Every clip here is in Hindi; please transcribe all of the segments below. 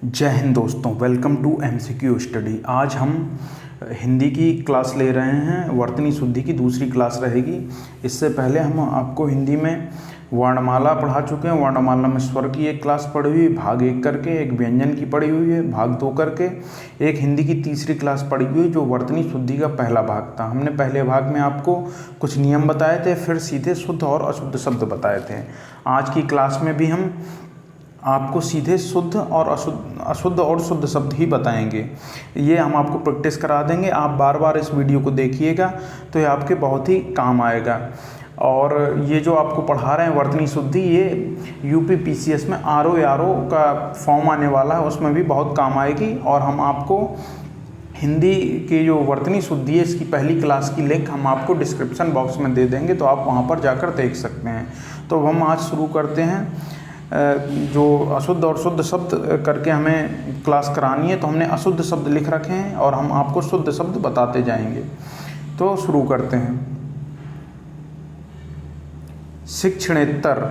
जय हिंद दोस्तों, वेलकम टू एमसीक्यू स्टडी। आज हम हिंदी की क्लास ले रहे हैं। वर्तनी शुद्धि की दूसरी क्लास रहेगी। इससे पहले हम आपको हिंदी में वर्णमाला पढ़ा चुके हैं। वर्णमाला में स्वर की एक क्लास पढ़ी हुई, भाग 1 करके, एक व्यंजन की पढ़ी हुई है भाग 2 करके, एक हिंदी की तीसरी क्लास पढ़ी हुई है जो वर्तनी शुद्धि का पहला भाग था। हमने पहले भाग में आपको कुछ नियम बताए थे, फिर सीधे शुद्ध और अशुद्ध शब्द बताए थे। आज की क्लास में भी हम आपको सीधे शुद्ध और अशुद्ध और शुद्ध शब्द ही बताएंगे। ये हम आपको प्रैक्टिस करा देंगे। आप बार बार इस वीडियो को देखिएगा तो ये आपके बहुत ही काम आएगा। और ये जो आपको पढ़ा रहे हैं वर्तनी शुद्धि, ये यूपी पीसीएस में आरओ का फॉर्म आने वाला है, उसमें भी बहुत काम आएगी। और हम आपको हिंदी की जो वर्तनी शुद्धि है, इसकी पहली क्लास की लिंक हम आपको डिस्क्रिप्शन बॉक्स में दे देंगे, तो आप वहाँ पर जाकर देख सकते हैं। तो हम आज शुरू करते हैं। जो अशुद्ध और शुद्ध शब्द करके हमें क्लास करानी है, तो हमने अशुद्ध शब्द लिख रखे हैं और हम आपको शुद्ध शब्द बताते जाएंगे। तो शुरू करते हैं। शिक्षणेत्तर।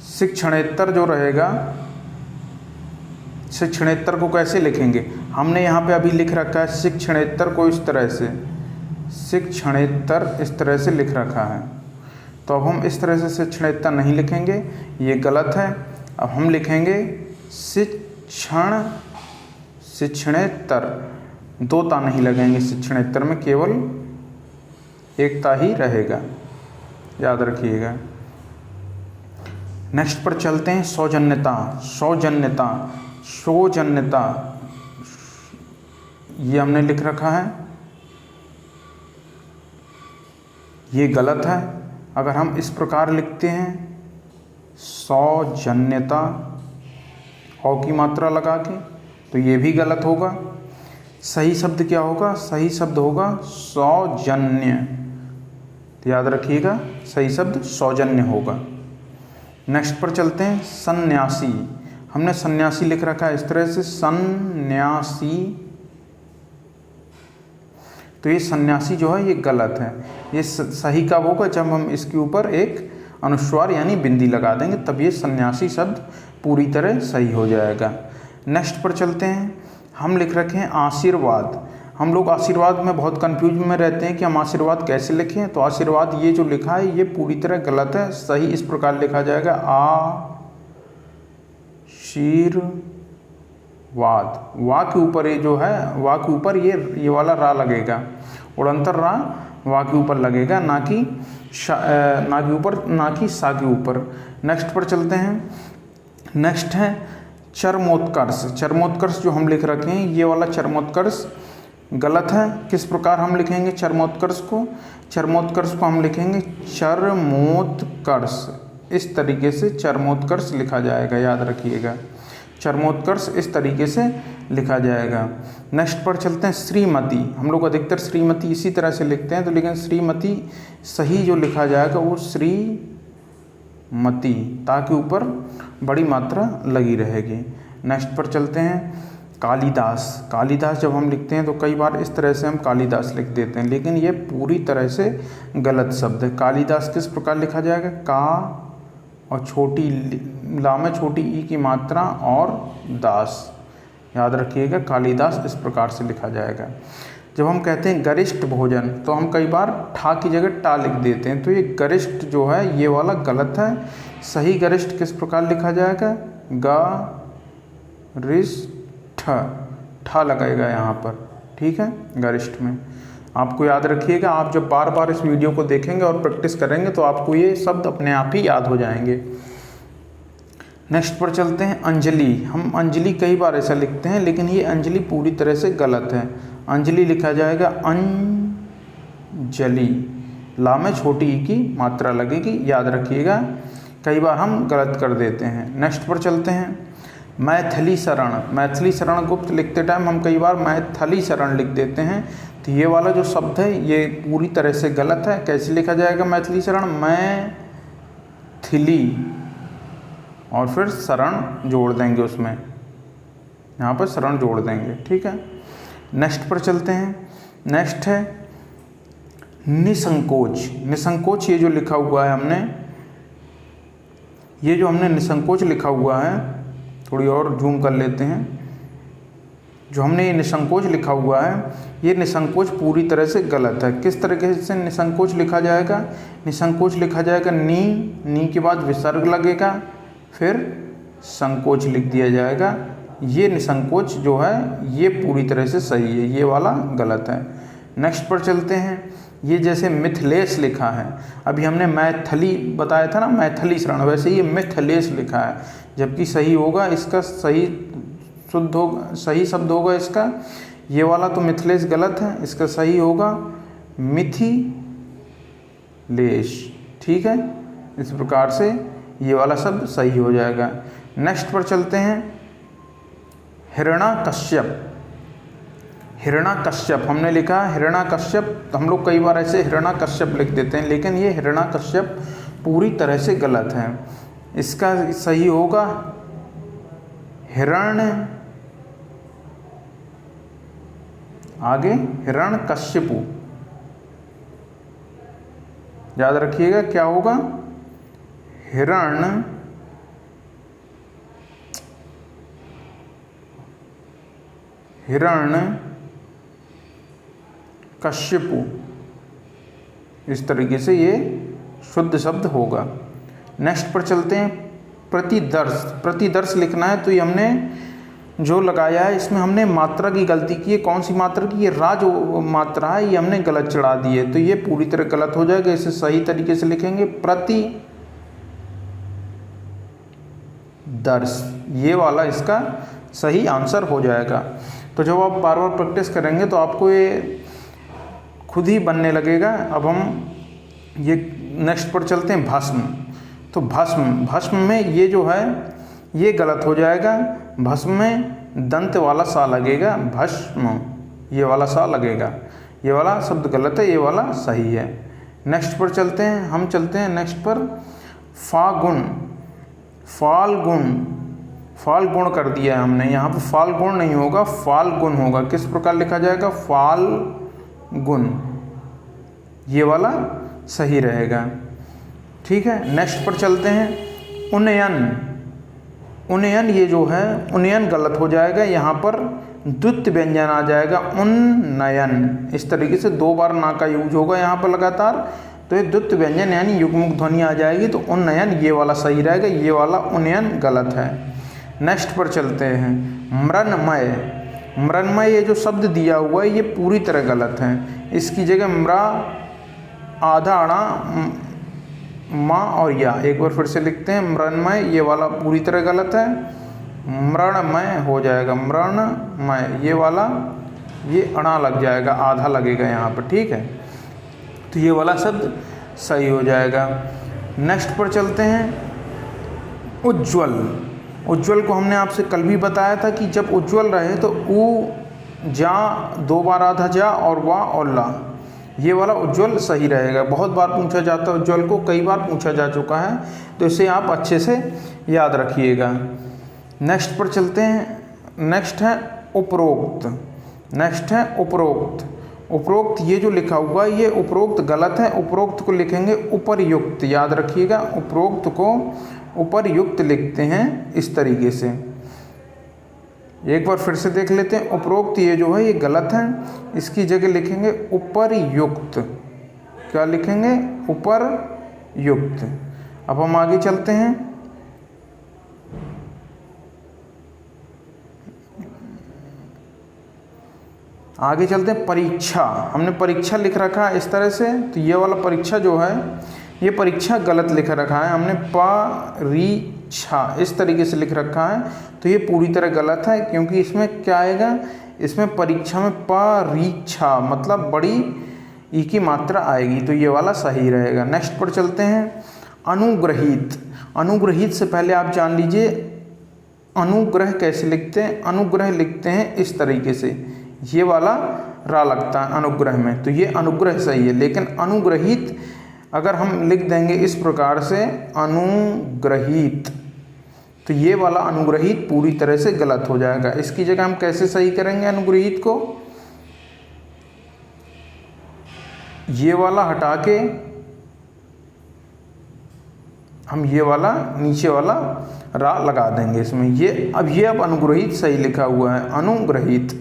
शिक्षणेत्तर जो रहेगा, शिक्षणेत्तर को कैसे लिखेंगे? हमने यहाँ पे अभी लिख रखा है शिक्षणेत्तर को इस तरह से, शिक्षणेत्तर इस तरह से लिख रखा है। तो अब हम इस तरह से शिक्षणेत्तर नहीं लिखेंगे, ये गलत है। अब हम लिखेंगे शिक्षणेत्तर। दो ता नहीं लगेंगे शिक्षणेत्तर में, केवल एक ता ही रहेगा, याद रखिएगा। नेक्स्ट पर चलते हैं। सौजन्यता। सौजन्यता, सौजन्यता, ये हमने लिख रखा है, ये गलत है। अगर हम इस प्रकार लिखते हैं सौजन्यता, औ की मात्रा लगा के, तो ये भी गलत होगा। सही शब्द क्या होगा? सही शब्द होगा सौजन्य। तो याद रखिएगा, सही शब्द सौजन्य होगा। नेक्स्ट पर चलते हैं। सन्यासी। हमने सन्यासी लिख रखा है इस तरह से, सन्यासी। तो ये सन्यासी जो है ये गलत है। ये सही कब होगा? जब हम इसके ऊपर एक अनुस्वार यानी बिंदी लगा देंगे, तब ये सन्यासी शब्द पूरी तरह सही हो जाएगा। नेक्स्ट पर चलते हैं। हम लिख रखे हैं आशीर्वाद। हम लोग आशीर्वाद में बहुत कंफ्यूज में रहते हैं कि हम आशीर्वाद कैसे लिखें। तो आशीर्वाद ये जो लिखा है ये पूरी तरह गलत है। सही इस प्रकार लिखा जाएगा आशीर्वाद। वा के ऊपर ये जो है, वा के ऊपर ये वाला रा लगेगा, उड़ंतर रा वा के ऊपर लगेगा, ना कि सा के ऊपर। नेक्स्ट पर चलते हैं। नेक्स्ट है चरमोत्कर्ष। चरमोत्कर्ष जो हम लिख रखे हैं, ये वाला चरमोत्कर्ष गलत है। किस प्रकार हम लिखेंगे चरमोत्कर्ष को? चरमोत्कर्ष को हम लिखेंगे चरमोत्कर्ष। इस तरीके से चरमोत्कर्ष लिखा जाएगा, याद रखिएगा। चरमोत्कर्ष इस तरीके से लिखा जाएगा। नेक्स्ट पर चलते हैं। श्रीमती। हम लोग अधिकतर श्रीमती इसी तरह से लिखते हैं, तो लेकिन श्रीमती सही जो लिखा जाएगा वो श्रीमती, ताकि ऊपर बड़ी मात्रा लगी रहेगी। नेक्स्ट पर चलते हैं। कालिदास। कालिदास जब हम लिखते हैं तो कई बार इस तरह से हम कालिदास लिख देते हैं, लेकिन ये पूरी तरह से गलत शब्द है। कालिदास किस प्रकार लिखा जाएगा? का और छोटी ला में छोटी ई की मात्रा और दास, याद रखिएगा। कालिदास इस प्रकार से लिखा जाएगा। जब हम कहते हैं गरिष्ठ भोजन, तो हम कई बार ठा की जगह टा लिख देते हैं, तो ये गरिष्ठ जो है ये वाला गलत है। सही गरिष्ठ किस प्रकार लिखा जाएगा? गरिष्ठ, ठा लगेगा यहाँ पर, ठीक है, गरिष्ठ में। आपको याद रखिएगा, आप जब बार बार इस वीडियो को देखेंगे और प्रैक्टिस करेंगे तो आपको ये शब्द अपने आप ही याद हो जाएंगे। नेक्स्ट पर चलते हैं। अंजलि। हम अंजलि कई बार ऐसा लिखते हैं, लेकिन ये अंजलि पूरी तरह से गलत है। अंजलि लिखा जाएगा अंजलि। ला में छोटी ई की मात्रा लगेगी, याद रखिएगा। कई बार हम गलत कर देते हैं। नेक्स्ट पर चलते हैं। मैथिली शरण। मैथिली शरण गुप्त लिखते टाइम हम कई बार मैथिली शरण लिख देते हैं, तो ये वाला जो शब्द है ये पूरी तरह से गलत है। कैसे लिखा जाएगा मैथिली शरण? मैथिली और फिर शरण जोड़ देंगे उसमें, यहाँ पर शरण जोड़ देंगे, ठीक है। नेक्स्ट पर चलते हैं। नेक्स्ट है निसंकोच। निसंकोच ये जो लिखा हुआ है हमने, ये जो हमने निसंकोच लिखा हुआ है, थोड़ी और जूम कर लेते हैं। जो हमने ये निसंकोच लिखा हुआ है, ये निसंकोच पूरी तरह से गलत है। किस तरीके से निसंकोच लिखा जाएगा? निसंकोच लिखा जाएगा नी के बाद विसर्ग लगेगा, फिर संकोच लिख दिया जाएगा। ये निसंकोच जो है ये पूरी तरह से सही है, ये वाला गलत है। नेक्स्ट पर चलते हैं। ये जैसे मिथिलेश लिखा है, अभी हमने मैथिली बताया था ना, मैथिली शरण, वैसे ये मिथिलेश लिखा है, जबकि सही होगा इसका, सही शुद्ध होगा, सही शब्द होगा इसका ये वाला, तो मिथिलेश गलत है, इसका सही होगा मिथिलेश। ठीक है, इस प्रकार से ये वाला शब्द सही हो जाएगा। नेक्स्ट पर चलते हैं। हिरण्याकश्यप, हिरण्याकश्यप हमने लिखा हिरण्याकश्यप, हम लोग कई बार ऐसे हिरण्याकश्यप लिख देते हैं, लेकिन ये हिरण्याकश्यप पूरी तरह से गलत है। इसका सही होगा हिरण्य, आगे हिरण्यकश्यपु। याद रखिएगा क्या होगा, हिरण्यकश्यपु, इस तरीके से ये शुद्ध शब्द होगा। नेक्स्ट पर चलते हैं। प्रतिदर्श, प्रतिदर्श लिखना है, तो ये हमने जो लगाया है इसमें हमने मात्रा की गलती की है। कौन सी मात्रा की? ये रा जो मात्रा है ये हमने गलत चढ़ा दी है, तो ये पूरी तरह गलत हो जाएगा। इसे सही तरीके से लिखेंगे प्रतिदर्श, ये वाला इसका सही आंसर हो जाएगा। तो जब आप बार बार प्रैक्टिस करेंगे तो आपको ये खुद ही बनने लगेगा। अब हम ये नेक्स्ट पर चलते हैं। भस्म, तो भस्म, भस्म में ये जो है ये गलत हो जाएगा। भस्म में दंत वाला सा लगेगा, भस्म ये वाला सा लगेगा, ये वाला शब्द गलत है, ये वाला सही है। नेक्स्ट पर चलते हैं। हम चलते हैं नेक्स्ट पर। फागुन, फाल्गुन, फाल्गुन कर दिया है हमने, यहाँ पर फाल्गुन नहीं होगा, फाल्गुन होगा। किस प्रकार लिखा जाएगा? फाल्गुन, ये वाला सही रहेगा। ठीक है, नेक्स्ट पर चलते हैं। उन्नयन, उन्नयन ये जो है उन्नयन गलत हो जाएगा, यहाँ पर द्वित्व व्यंजन आ जाएगा, उन्नयन। इस तरीके से दो बार ना का यूज होगा यहाँ पर लगातार, तो ये द्वित्व व्यंजन यानी युग्मक ध्वनि आ जाएगी, तो उन्नयन ये वाला सही रहेगा, ये वाला उन्नयन गलत है। नेक्स्ट पर चलते हैं। मृण्मय, मृण्मय ये जो शब्द दिया हुआ है ये पूरी तरह गलत है। इसकी जगह म्रा, आधा अणा, माँ और या, एक बार फिर से लिखते हैं। मृण्मय ये वाला पूरी तरह गलत है, मृण्मय हो जाएगा, मृण्मय ये वाला, ये अणा लग जाएगा, आधा लगेगा यहाँ पर। ठीक है, तो ये वाला शब्द सही हो जाएगा। नेक्स्ट पर चलते हैं। उज्ज्वल, उज्ज्वल को हमने आपसे कल भी बताया था कि जब उज्ज्वल रहे तो उ, जा, दो बार आधा जा और वा और ला, ये वाला उज्ज्वल सही रहेगा। बहुत बार पूछा जाता है उज्ज्वल को, कई बार पूछा जा चुका है, तो इसे आप अच्छे से याद रखिएगा। नेक्स्ट पर चलते हैं। नेक्स्ट है उपरोक्त, नेक्स्ट है उपरोक्त। उपरोक्त ये जो लिखा हुआ है ये उपरोक्त गलत है, उपरोक्त को लिखेंगे उपर्युक्त, याद रखिएगा। उपरोक्त को उपर्युक्त लिखते हैं इस तरीके से। एक बार फिर से देख लेते हैं। उपरोक्त ये जो है ये गलत है, इसकी जगह लिखेंगे उपर्युक्त। क्या लिखेंगे? उपर्युक्त। अब हम आगे चलते हैं। आगे चलते हैं। परीक्षा, हमने परीक्षा लिख रखा है इस तरह से, तो ये वाला परीक्षा जो है ये परीक्षा गलत लिख रखा है हमने, परीक्षा इस तरीके से लिख रखा है, तो ये पूरी तरह गलत है, क्योंकि इसमें क्या आएगा? इसमें परीक्षा में परीक्षा मतलब बड़ी ई की मात्रा आएगी, तो ये वाला सही रहेगा। नेक्स्ट पर चलते हैं। अनुग्रहित, अनुग्रहित से पहले आप जान लीजिए अनुग्रह कैसे लिखते हैं। अनुग्रह लिखते हैं इस तरीके से, ये वाला रा लगता है अनुग्रह में, तो ये अनुग्रह सही है। लेकिन अनुग्रहित अगर हम लिख देंगे इस प्रकार से अनुग्रहित, तो ये वाला अनुग्रहित पूरी तरह से गलत हो जाएगा। इसकी जगह हम कैसे सही करेंगे अनुग्रहित को? ये वाला हटा के हम ये वाला नीचे वाला रा लगा देंगे इसमें। ये अब अनुग्रहित सही लिखा हुआ है, अनुग्रहित,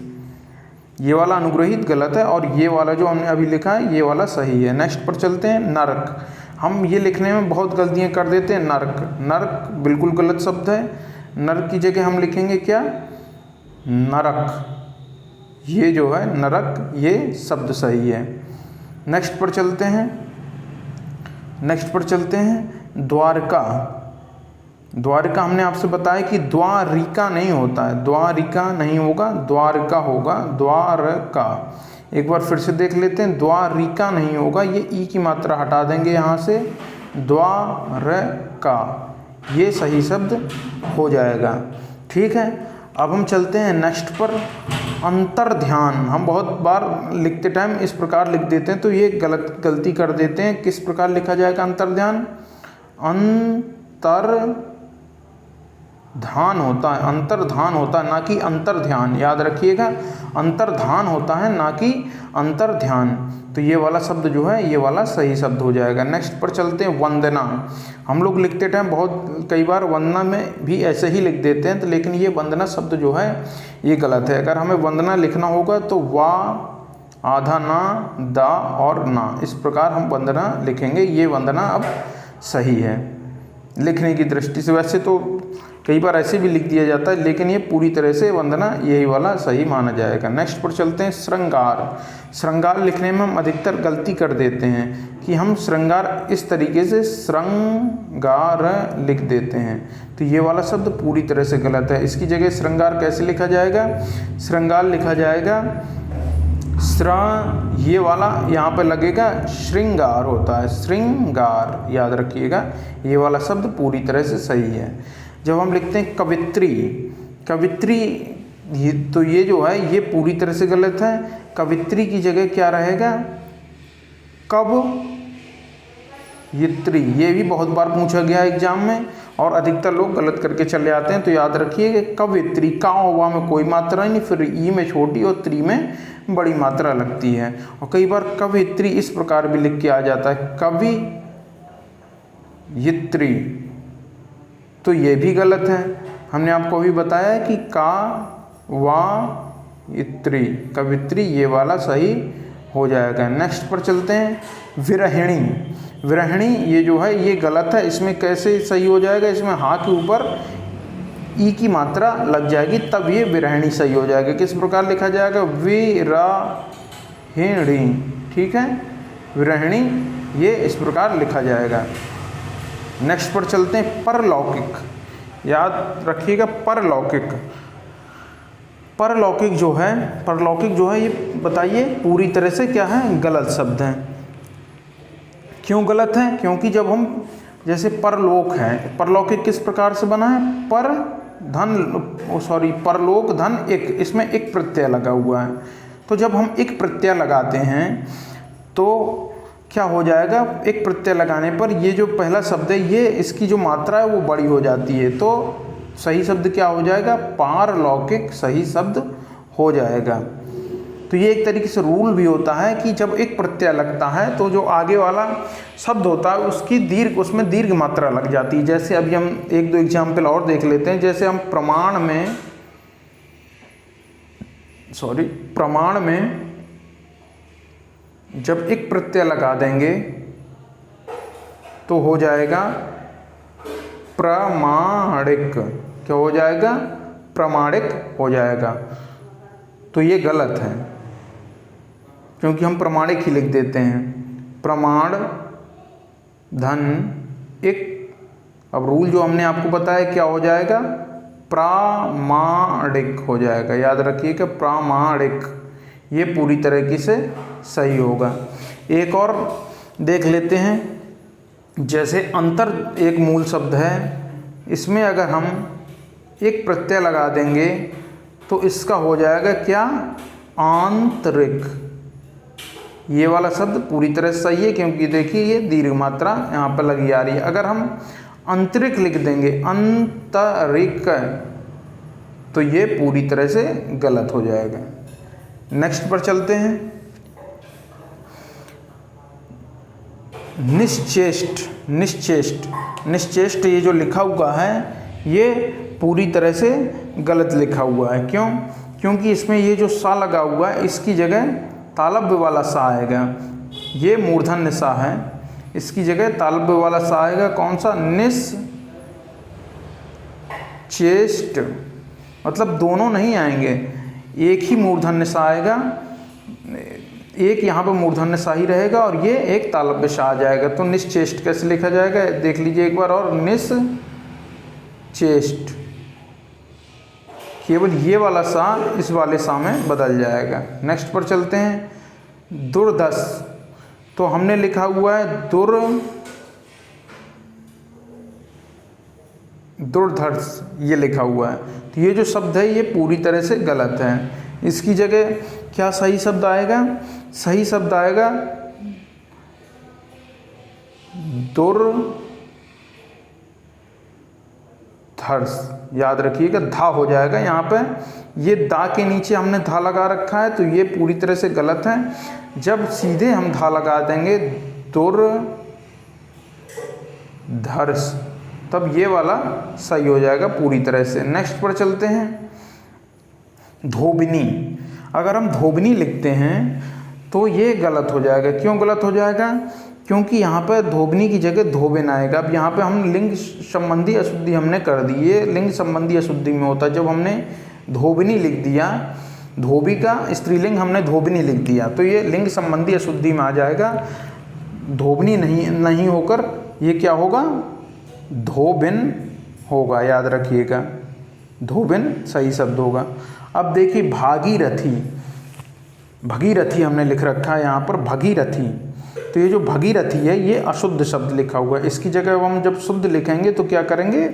ये वाला अनुग्रहित गलत है और ये वाला जो हमने अभी लिखा है ये वाला सही है। नेक्स्ट पर चलते हैं, नरक। हम ये लिखने में बहुत गलतियां कर देते हैं। नरक, नरक बिल्कुल गलत शब्द है। नरक की जगह हम लिखेंगे क्या, नरक। ये जो है नरक, ये शब्द सही है। नेक्स्ट पर चलते हैं, द्वारका। द्वारका हमने आपसे बताया कि द्वारिका नहीं होता है, द्वारिका नहीं होगा, द्वारका होगा, द्वारका। एक बार फिर से देख लेते हैं, द्वारिका नहीं होगा, ये ई की मात्रा हटा देंगे यहाँ से, द्वारका, ये सही शब्द हो जाएगा। ठीक है, अब हम चलते हैं नेक्स्ट पर, अंतर्ध्यान। हम बहुत बार लिखते टाइम इस प्रकार लिख देते हैं तो ये गलती कर देते हैं। किस प्रकार लिखा जाएगा अंतर्ध्यान, अंतर्धान होता है, अंतर्धान होता है ना कि अंतर्ध्यान, याद रखिएगा, अंतर्धान होता है ना कि अंतर्ध्यान। तो ये वाला शब्द जो है ये वाला सही शब्द हो जाएगा। नेक्स्ट पर चलते हैं, वंदना। हम लोग लिखते टाइम बहुत कई बार वंदना में भी ऐसे ही लिख देते हैं, तो लेकिन ये वंदना शब्द जो है ये गलत है। अगर हमें वंदना लिखना होगा तो वा, आधा ना, दा और ना, इस प्रकार हम वंदना लिखेंगे। ये वंदना अब सही है लिखने की दृष्टि से। वैसे तो कई बार ऐसे भी लिख दिया जाता है, लेकिन ये पूरी तरह से वंदना यही वाला सही माना जाएगा। नेक्स्ट पर चलते हैं, श्रृंगार। श्रृंगार लिखने में हम अधिकतर गलती कर देते हैं कि हम श्रृंगार इस तरीके से श्रृंगार लिख देते हैं, तो ये वाला शब्द पूरी तरह से गलत है। इसकी जगह श्रृंगार कैसे लिखा जाएगा, श्रृंगार लिखा जाएगा, ये वाला यहाँ पे लगेगा, श्रृंगार होता है, श्रृंगार, याद रखिएगा, ये वाला शब्द पूरी तरह से सही है। जब हम लिखते हैं कवित्री, कवित्री, तो ये जो है ये पूरी तरह से गलत है। कवित्री की जगह क्या रहेगा, कवयित्री। ये भी बहुत बार पूछा गया एग्जाम में और अधिकतर लोग गलत करके चले आते हैं, तो याद रखिए कवयित्री, का हुआ में कोई मात्रा नहीं, फिर ई में छोटी और त्री में बड़ी मात्रा लगती है। और कई बार कवयित्री इस प्रकार भी लिख के आ जाता है, कवयित्री, तो ये भी गलत है। हमने आपको अभी बताया है कि का वा इत्री, कवित्री, ये वाला सही हो जाएगा। नेक्स्ट पर चलते हैं, विरहिणी। विरहिणी ये जो है ये गलत है। इसमें कैसे सही हो जाएगा, इसमें हा के ऊपर ई की मात्रा लग जाएगी, तब ये विरहिणी सही हो जाएगा। किस प्रकार लिखा जाएगा, विरहिणी। ठीक है, विरहिणी ये इस प्रकार लिखा जाएगा। नेक्स्ट पर चलते हैं, परलौकिक। याद रखिएगा, परलौकिक, परलौकिक जो है, परलौकिक जो है ये बताइए पूरी तरह से क्या है, गलत शब्द है। क्यों गलत है, क्योंकि जब हम जैसे परलोक है, परलौकिक किस प्रकार से बना है, पर धन, सॉरी, परलोक धन एक, इसमें एक प्रत्यय लगा हुआ है। तो जब हम एक प्रत्यय लगाते हैं तो क्या हो जाएगा, एक प्रत्यय लगाने पर ये जो पहला शब्द है ये इसकी जो मात्रा है वो बड़ी हो जाती है, तो सही शब्द क्या हो जाएगा, पारलौकिक सही शब्द हो जाएगा। तो ये एक तरीके से रूल भी होता है कि जब एक प्रत्यय लगता है तो जो आगे वाला शब्द होता है उसकी उसमें दीर्घ मात्रा लग जाती है। जैसे अभी हम एक दो एग्जाम्पल और देख लेते हैं। जैसे हम प्रमाण में जब एक प्रत्यय लगा देंगे तो हो जाएगा प्रमाणिक। क्या हो जाएगा, प्रमाणिक हो जाएगा। तो ये गलत है क्योंकि हम प्रमाणिक ही लिख देते हैं, प्रमाण धन एक। अब रूल जो हमने आपको बताया क्या हो जाएगा, प्रामाणिक हो जाएगा। याद रखिएगा, प्रामाणिक, ये पूरी तरीके से सही होगा। एक और देख लेते हैं, जैसे अंतर एक मूल शब्द है, इसमें अगर हम एक प्रत्यय लगा देंगे तो इसका हो जाएगा क्या, आंतरिक। ये वाला शब्द पूरी तरह से सही है क्योंकि देखिए ये दीर्घ मात्रा यहाँ पर लगी आ रही है। अगर हम आंतरिक लिख देंगे, आंतरिक, तो ये पूरी तरह से गलत हो जाएगा। नेक्स्ट पर चलते हैं, निश्चेष्ट, निश्चेष्ट, निश्चेष्ट ये जो लिखा हुआ है ये पूरी तरह से गलत लिखा हुआ है। क्यों? क्योंकि इसमें ये जो सा लगा हुआ है इसकी जगह तालव्य वाला सा आएगा। ये मूर्धन्य सा है, इसकी जगह तालव्य वाला सा आएगा। कौन सा? निश्चेष्ट। मतलब दोनों नहीं आएंगे, एक ही मूर्धन्य सा आएगा, एक यहाँ पर मूर्धन्य सा ही रहेगा और ये एक तालव्य सा आ जाएगा। तो निश्चेष्ट कैसे लिखा जाएगा देख लीजिए एक बार और। निश्चेष्ट, केवल ये वाला सा इस वाले सा में बदल जाएगा। नेक्स्ट पर चलते हैं। दुर्धस, तो हमने लिखा हुआ है दुर्धर्ष, ये लिखा हुआ है। तो ये जो शब्द है ये पूरी तरह से गलत है। इसकी जगह क्या सही शब्द आएगा? सही शब्द आएगा दुर्धर्ष। याद रखिएगा, धा हो जाएगा यहाँ पे। ये दा के नीचे हमने धा लगा रखा है तो ये पूरी तरह से गलत है। जब सीधे हम धा लगा देंगे दुर्धर्ष, तब ये वाला सही हो जाएगा पूरी तरह से। नेक्स्ट पर चलते हैं। धोबिनी, अगर हम धोबिनी लिखते हैं तो ये गलत हो जाएगा। क्यों गलत हो जाएगा? क्योंकि यहाँ पर धोबिनी की जगह धोबिन आएगा। अब यहाँ पे हम लिंग संबंधी अशुद्धि हमने कर दी, ये लिंग संबंधी अशुद्धि में होता है। जब हमने धोबिनी लिख दिया, धोबी का स्त्रीलिंग हमने धोबिनी लिख दिया, तो ये लिंग संबंधी अशुद्धि में आ जाएगा। धोबिनी नहीं होकर ये क्या होगा? धोबिन होगा। याद रखिएगा, धोबिन सही शब्द होगा। अब देखिए भागीरथी, भगीरथी हमने लिख रखा है यहाँ पर भगीरथी। तो ये जो भगीरथी है ये अशुद्ध शब्द लिखा हुआ है। इसकी जगह हम जब शुद्ध लिखेंगे तो क्या करेंगे?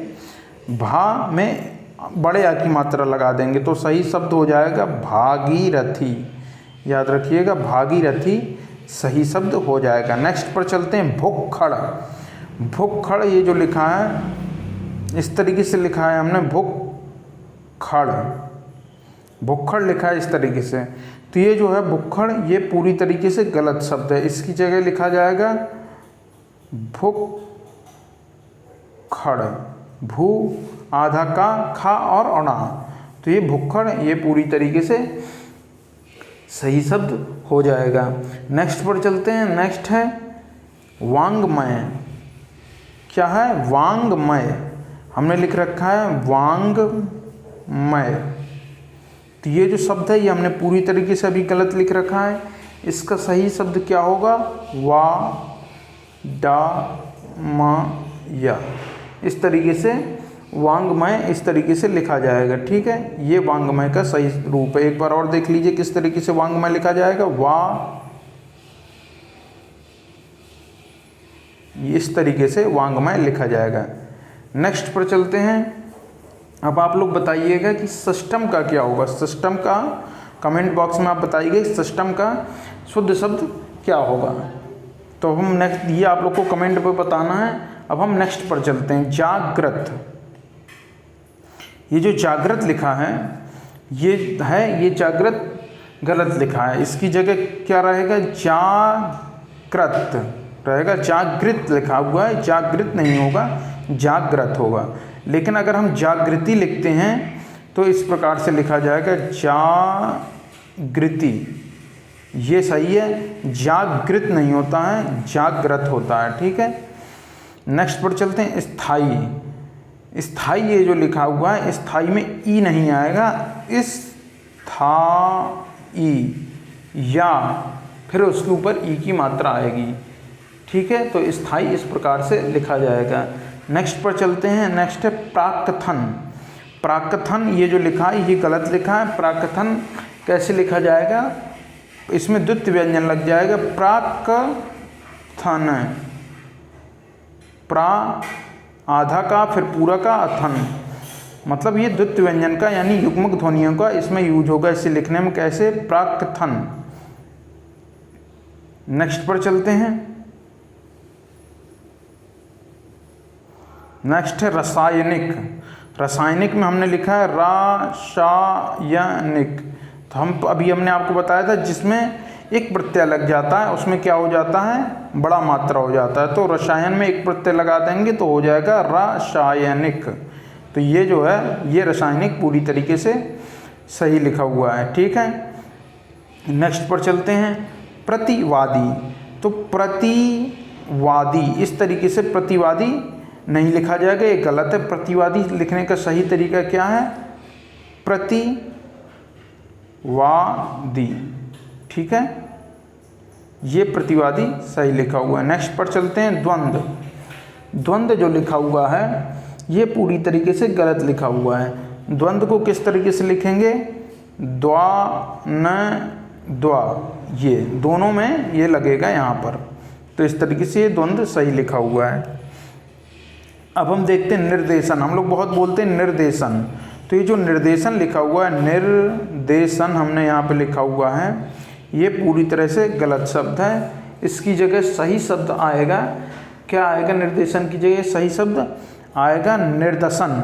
भा में बड़े आ की मात्रा लगा देंगे तो सही शब्द हो जाएगा भागीरथी। याद रखिएगा, भागीरथी सही शब्द हो जाएगा। नेक्स्ट पर चलते हैं। भुक्खड़, भुक्खड़ ये जो लिखा है इस तरीके से लिखा है हमने, भुक्खड़, भुक्खड़ लिखा है इस तरीके से। तो ये जो है भुक्खड़ ये पूरी तरीके से गलत शब्द है। इसकी जगह लिखा जाएगा भुक्खड़, भू आधा का, खा और अणा। तो ये भुक्खड़ ये पूरी तरीके से सही शब्द हो जाएगा। नेक्स्ट पर चलते हैं। नेक्स्ट है वांग्मय। क्या है? वांग्मय। हमने लिख रखा है वांग्मय। तो ये जो शब्द है ये हमने पूरी तरीके से अभी गलत लिख रखा है। इसका सही शब्द क्या होगा? वा डा मा या। इस तरीके से वांग्मय इस तरीके से लिखा जाएगा। ठीक है, ये वांग्मय का सही रूप है। एक बार और देख लीजिए किस तरीके से वांग्मय लिखा जाएगा। वा, इस तरीके से वांग्मय लिखा जाएगा। नेक्स्ट पर चलते हैं। अब आप लोग बताइएगा कि सिस्टम का क्या होगा। सिस्टम का कमेंट बॉक्स में आप बताइए सिस्टम का शुद्ध शब्द क्या होगा। तो हम नेक्स्ट, ये आप लोग को कमेंट पर बताना है। अब हम नेक्स्ट पर चलते हैं। जागृत, ये जो जागृत लिखा है ये जागृत गलत लिखा है। इसकी जगह क्या रहेगा? जागृत रहेगा। जागृत लिखा हुआ है, जागृत नहीं होगा, जागृत होगा। लेकिन अगर हम जागृति लिखते हैं तो इस प्रकार से लिखा जाएगा जागृति। ये सही है, जागृत नहीं होता है, जागृत होता है। ठीक है, नेक्स्ट पर चलते हैं। स्थाई, स्थाई ये जो लिखा हुआ है स्थाई में ई नहीं आएगा, स्थाई, या फिर उसके ऊपर ई की मात्रा आएगी। ठीक है, तो स्थाई इस प्रकार से लिखा जाएगा। नेक्स्ट पर चलते हैं। नेक्स्ट है प्राक्कथन। प्राक्कथन ये जो लिखा है ये गलत लिखा है। प्राक्कथन कैसे लिखा जाएगा? इसमें द्वितीय व्यंजन लग जाएगा। प्राक्कथन, प्रा आधा का फिर पूरा का अथन, मतलब ये द्वितीय व्यंजन का यानी युग्मक ध्वनियों का इसमें यूज होगा। इसे लिखने में कैसे? प्राक्कथन। नेक्स्ट पर चलते हैं। नेक्स्ट है रासायनिक। रासायनिक में हमने लिखा है रासायनिक। तो हमने आपको बताया था जिसमें एक प्रत्यय लग जाता है, उसमें क्या हो जाता है, बड़ा मात्रा हो जाता है। तो रसायन में एक प्रत्यय लगा देंगे तो हो जाएगा रासायनिक। तो ये जो है ये रासायनिक पूरी तरीके से सही लिखा हुआ है। ठीक है, नेक्स्ट पर चलते हैं। प्रतिवादी, तो प्रतिवादी इस तरीके से प्रतिवादी नहीं लिखा जाएगा, ये गलत है। प्रतिवादी लिखने का सही तरीका क्या है, प्रतिवादी। ठीक है, ये प्रतिवादी सही लिखा हुआ है। नेक्स्ट पर चलते हैं। द्वंद्व, द्वंद्व जो लिखा हुआ है ये पूरी तरीके से गलत लिखा हुआ है। द्वंद्व को किस तरीके से लिखेंगे, द्वा न द्वा, ये दोनों में ये लगेगा यहाँ पर। तो इस तरीके से ये द्वंद्व सही लिखा हुआ है। अब हम देखते हैं निर्देशन। हम लोग बहुत बोलते हैं निर्देशन, तो ये जो निर्देशन लिखा हुआ है, निर्देशन हमने यहाँ पे लिखा हुआ है, ये पूरी तरह से गलत शब्द है। इसकी जगह सही शब्द आएगा, क्या आएगा, निर्देशन की जगह सही शब्द आएगा निर्देशन।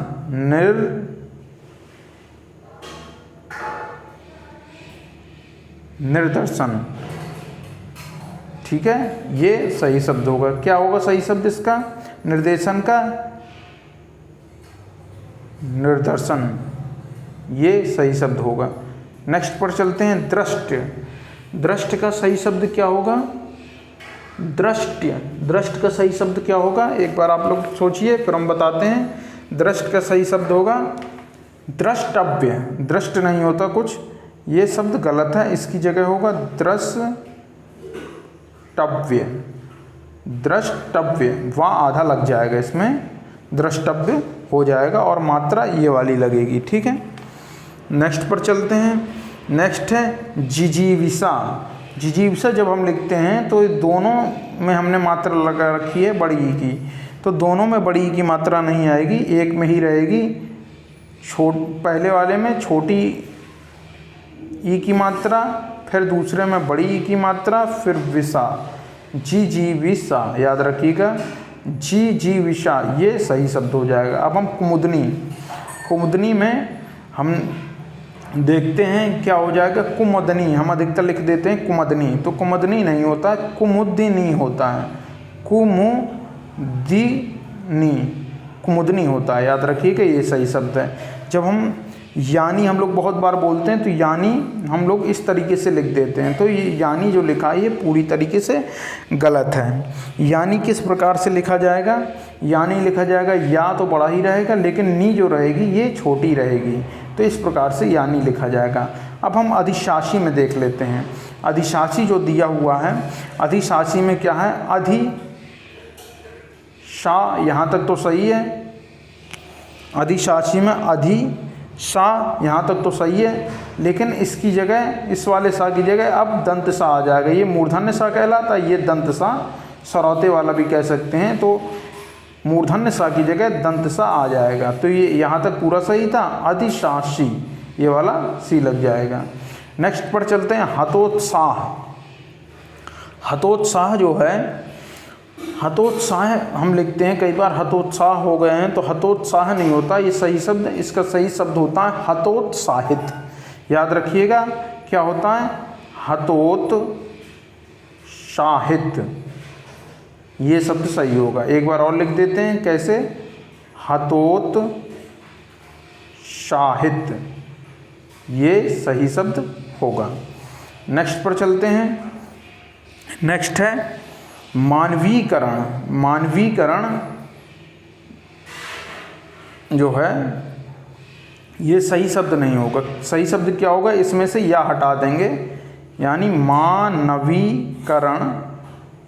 निर्देशन, ठीक है, ये सही शब्द होगा। क्या होगा सही शब्द इसका, निर्देशन का, निर्देशन, ये सही शब्द होगा। नेक्स्ट पर चलते हैं। दृष्ट, दृष्ट का सही शब्द क्या होगा, दृष्टि, दृष्ट का सही शब्द क्या होगा, एक बार आप लोग सोचिए फिर हम बताते हैं। दृष्ट का सही शब्द होगा द्रष्टव्य, दृष्ट नहीं होता कुछ, ये शब्द गलत है, इसकी जगह होगा द्रष्टव्य। द्रष्टव्य, वहाँ आधा लग जाएगा, इसमें द्रष्टव्य हो जाएगा और मात्रा ये वाली लगेगी। ठीक है, नेक्स्ट पर चलते हैं। नेक्स्ट है जिजीविषा। जिजीविषा जब हम लिखते हैं तो दोनों में हमने मात्रा लगा रखी है बड़ी ई की, तो दोनों में बड़ी ई की मात्रा नहीं आएगी, एक में ही रहेगी। पहले वाले में छोटी ई की मात्रा, फिर दूसरे में बड़ी ई की मात्रा, फिर विषा, जिजीविषा, याद रखिएगा, जिजीविषा, ये सही शब्द हो जाएगा। अब हम कुमुदनी, कुमुदनी में हम देखते हैं क्या हो जाएगा, कुमुदनी, हम अधिकतर लिख देते हैं कुमुदनी, तो कुमुदनी नहीं होता, कुमुदनी होता है, कुमुदनी, कुमुदनी होता है, याद रखिएगा, ये सही शब्द है। जब हम यानी हम लोग बहुत बार बोलते हैं तो यानी हम लोग इस तरीके से लिख देते हैं, तो ये यानी जो लिखा है ये पूरी तरीके से गलत है। यानी किस प्रकार से लिखा जाएगा, यानी लिखा जाएगा या तो बड़ा ही रहेगा, लेकिन नी जो रहेगी ये छोटी रहेगी, तो इस प्रकार से यानी लिखा जाएगा। अब हम अधिशासी में देख लेते हैं। अधिशासी जो दिया हुआ है, अधिशासी में क्या है, अधिशा, यहाँ तक तो सही है। अधिशासी में अधि सा, यहाँ तक तो सही है, लेकिन इसकी जगह, इस वाले सा की जगह अब दंत सा आ जाएगा। ये मूर्धन्य सा कहलाता है, ये दंत सा, सरौते वाला भी कह सकते हैं, तो मूर्धन्य सा की जगह दंत सा आ जाएगा। तो ये यहाँ तक पूरा सही था, अधिशासी, ये वाला सी लग जाएगा। नेक्स्ट पर चलते हैं। हतोत्साह, हतोत्साह जो है, हतोत्साह हम लिखते हैं कई बार हतोत्साह हो गए हैं, तो हतोत्साह नहीं होता, ये सही शब्द, इसका सही शब्द होता है हतोत्साहित। याद रखिएगा क्या होता है, हतोत्साहित, ये शब्द सही होगा। एक बार और लिख देते हैं, कैसे, हतोत्साहित, ये सही शब्द होगा। नेक्स्ट पर चलते हैं। नेक्स्ट है मानवीकरण। मानवीकरण जो है ये सही शब्द नहीं होगा। सही शब्द क्या होगा, इसमें से या हटा देंगे, यानी मानवीकरण,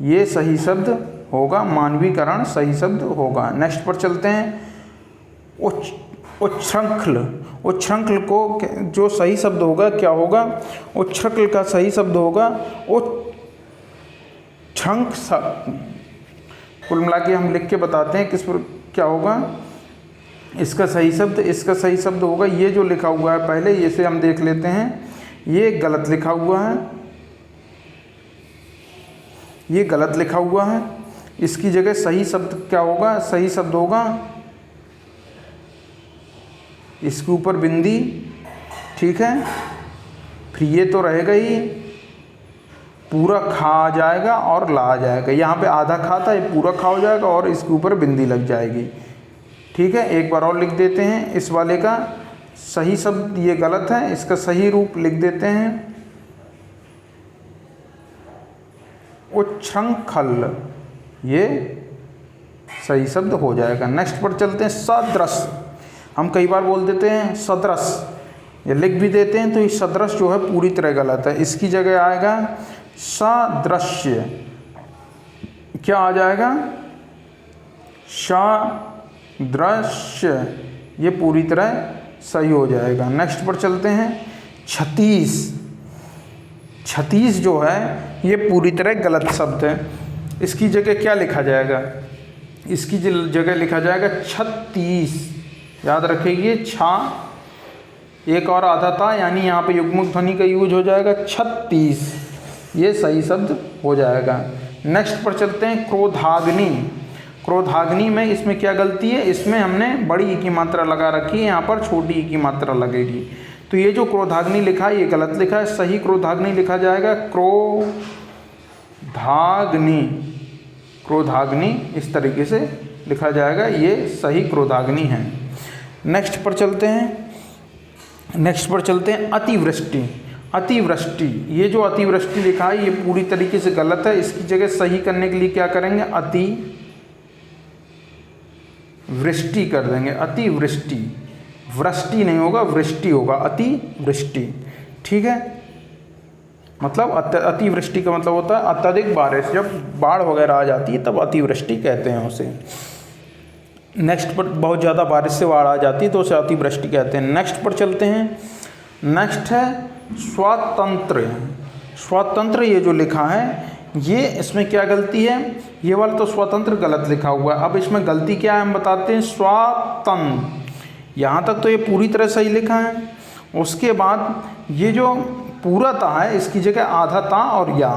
ये सही शब्द होगा, मानवीकरण सही शब्द होगा। नेक्स्ट पर चलते हैं। उच्छृंखल, उच्छृंखल को जो सही शब्द होगा क्या होगा, उच्छृंखल का सही शब्द होगा छंक। कुल मिला के हम लिख के बताते हैं किस पर क्या होगा इसका सही शब्द। इसका सही शब्द होगा ये जो लिखा हुआ है पहले, ये से हम देख लेते हैं, ये गलत लिखा हुआ है, ये गलत लिखा हुआ है। इसकी जगह सही शब्द क्या होगा, सही शब्द होगा इसके ऊपर बिंदी, ठीक है, फिर ये तो रहेगा ही, पूरा खा आ जाएगा और ला आ जाएगा। यहाँ पे आधा खा था, ये पूरा खा हो जाएगा और इसके ऊपर बिंदी लग जाएगी। ठीक है, एक बार और लिख देते हैं। इस वाले का सही शब्द ये गलत है, इसका सही रूप लिख देते हैं उच्छृंखल, ये सही शब्द हो जाएगा। नेक्स्ट पर चलते हैं सदृश। हम कई बार बोल देते हैं सदृश, ये लिख भी देते हैं, तो ये सदृश जो है पूरी तरह गलत है। इसकी जगह आएगा सादृश्य। क्या आ जाएगा? सादृश्य, ये पूरी तरह सही हो जाएगा। नेक्स्ट पर चलते हैं छत्तीस। छत्तीस जो है ये पूरी तरह गलत शब्द है। इसकी जगह क्या लिखा जाएगा? इसकी जगह लिखा जाएगा 36। याद रखिए, छा एक और आधा था, यानी यहाँ पे युग्मक ध्वनि का यूज हो जाएगा 36, ये सही शब्द हो जाएगा। नेक्स्ट पर चलते हैं क्रोधाग्नि। क्रोधाग्नि में इसमें क्या गलती है? इसमें हमने बड़ी ई की मात्रा लगा रखी है, यहाँ पर छोटी ई की मात्रा लगेगी। तो ये जो क्रोधाग्नि लिखा है ये गलत लिखा है। सही क्रोधाग्नि लिखा जाएगा क्रोधाग्नि। क्रोधाग्नि इस तरीके से लिखा जाएगा, ये सही क्रोधाग्नि है। नेक्स्ट पर चलते हैं अतिवृष्टि। अतिवृष्टि, ये जो अतिवृष्टि लिखा है ये पूरी तरीके से गलत है। इसकी जगह सही करने के लिए क्या करेंगे? अतिवृष्टि कर देंगे। अतिवृष्टि, वृष्टि नहीं होगा, वृष्टि होगा, अतिवृष्टि। ठीक है, मतलब अतिवृष्टि का मतलब होता है अत्यधिक बारिश, जब बाढ़ वगैरह आ जाती है तब अतिवृष्टि कहते हैं उसे। नेक्स्ट पर बहुत ज़्यादा बारिश से बाढ़ आ जाती है तो उसे अतिवृष्टि कहते हैं। नेक्स्ट पर चलते हैं। नेक्स्ट है स्वतंत्र। स्वतंत्र, ये जो लिखा है ये, इसमें क्या गलती है? ये वाला तो स्वतंत्र गलत लिखा हुआ है। अब इसमें गलती क्या है हम बताते हैं। स्वतंत्र, यहाँ तक तो ये पूरी तरह सही लिखा है। उसके बाद ये जो पूरा ता है इसकी जगह आधा ता और या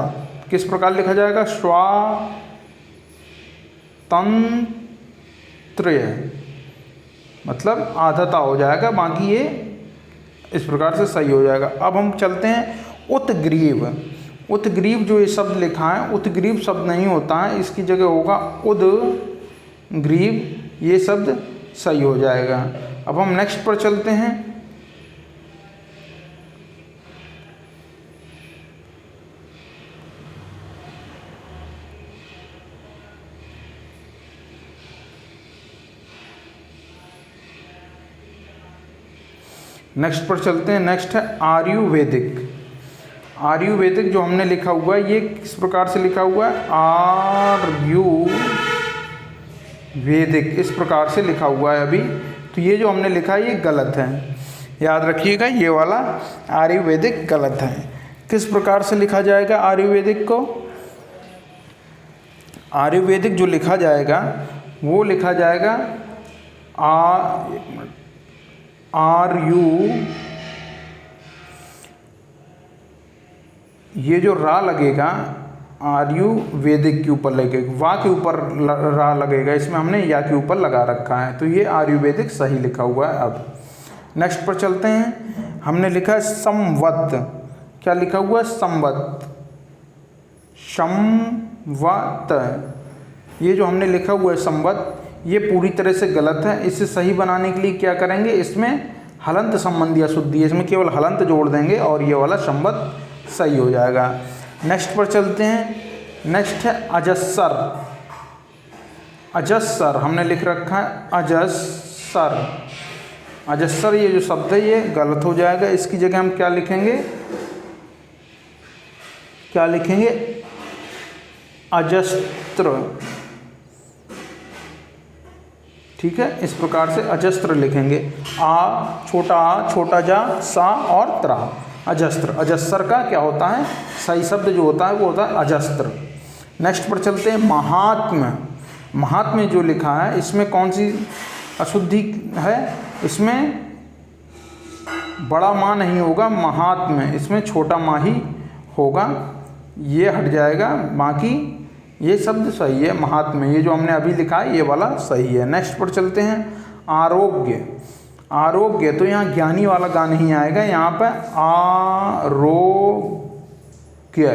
किस प्रकार लिखा जाएगा? स्वतंत्र, मतलब आधा ता हो जाएगा, बाकी ये इस प्रकार से सही हो जाएगा। अब हम चलते हैं उत्ग्रीव। उत्ग्रीव जो ये शब्द लिखा है, उत्ग्रीव शब्द नहीं होता है, इसकी जगह होगा उद्ग्रीव, ये शब्द सही हो जाएगा। अब हम नेक्स्ट पर चलते हैं। नेक्स्ट पर चलते हैं। नेक्स्ट है आयुर्वेदिक। आयुर्वेदिक जो हमने लिखा हुआ है ये किस प्रकार से लिखा हुआ है? आयुर्वेदिक, इस प्रकार से लिखा हुआ है अभी। तो ये जो हमने लिखा है ये गलत है, याद रखिएगा, ये वाला आयुर्वेदिक गलत है। किस प्रकार से लिखा जाएगा आयुर्वेदिक को? आयुर्वेदिक जो लिखा जाएगा वो लिखा जाएगा ये जो रा लगेगा आयुर्वेदिक के ऊपर लगेगा, वा के ऊपर रा लगेगा, इसमें हमने या के ऊपर लगा रखा है, तो ये आयुर्वेदिक सही लिखा हुआ है। अब नेक्स्ट पर चलते हैं। हमने लिखा है संवत। क्या लिखा हुआ है? संवत, संवत, ये जो हमने लिखा हुआ है संवत, ये पूरी तरह से गलत है। इसे सही बनाने के लिए क्या करेंगे? इसमें हलंत संबंधी अशुद्धि है, इसमें केवल हलंत जोड़ देंगे और ये वाला संवत सही हो जाएगा। नेक्स्ट पर चलते हैं। नेक्स्ट है अजस्सर। अजस्सर हमने लिख रखा है अजस्सर। अजस्सर ये जो शब्द है ये गलत हो जाएगा। इसकी जगह हम क्या लिखेंगे? क्या लिखेंगे? अजस्त्र। ठीक है, इस प्रकार से अजस्त्र लिखेंगे। आ, छोटा जा, सा और त्रा, अजस्त्र। अजस्त्र का क्या होता है? सही शब्द जो होता है वो होता है अजस्त्र। नेक्स्ट पर चलते हैं महात्म्य। महात्म्य जो लिखा है इसमें कौन सी अशुद्धि है? इसमें बड़ा माँ नहीं होगा, महात्म्य, इसमें छोटा माँ ही होगा, ये हट जाएगा, बाकी ये शब्द सही है। महात्म्य, ये जो हमने अभी लिखा है ये वाला सही है। नेक्स्ट पर चलते हैं आरोग्य। आरोग्य, तो यहाँ ज्ञानी वाला गा नहीं आएगा, यहाँ पर आरोग्य।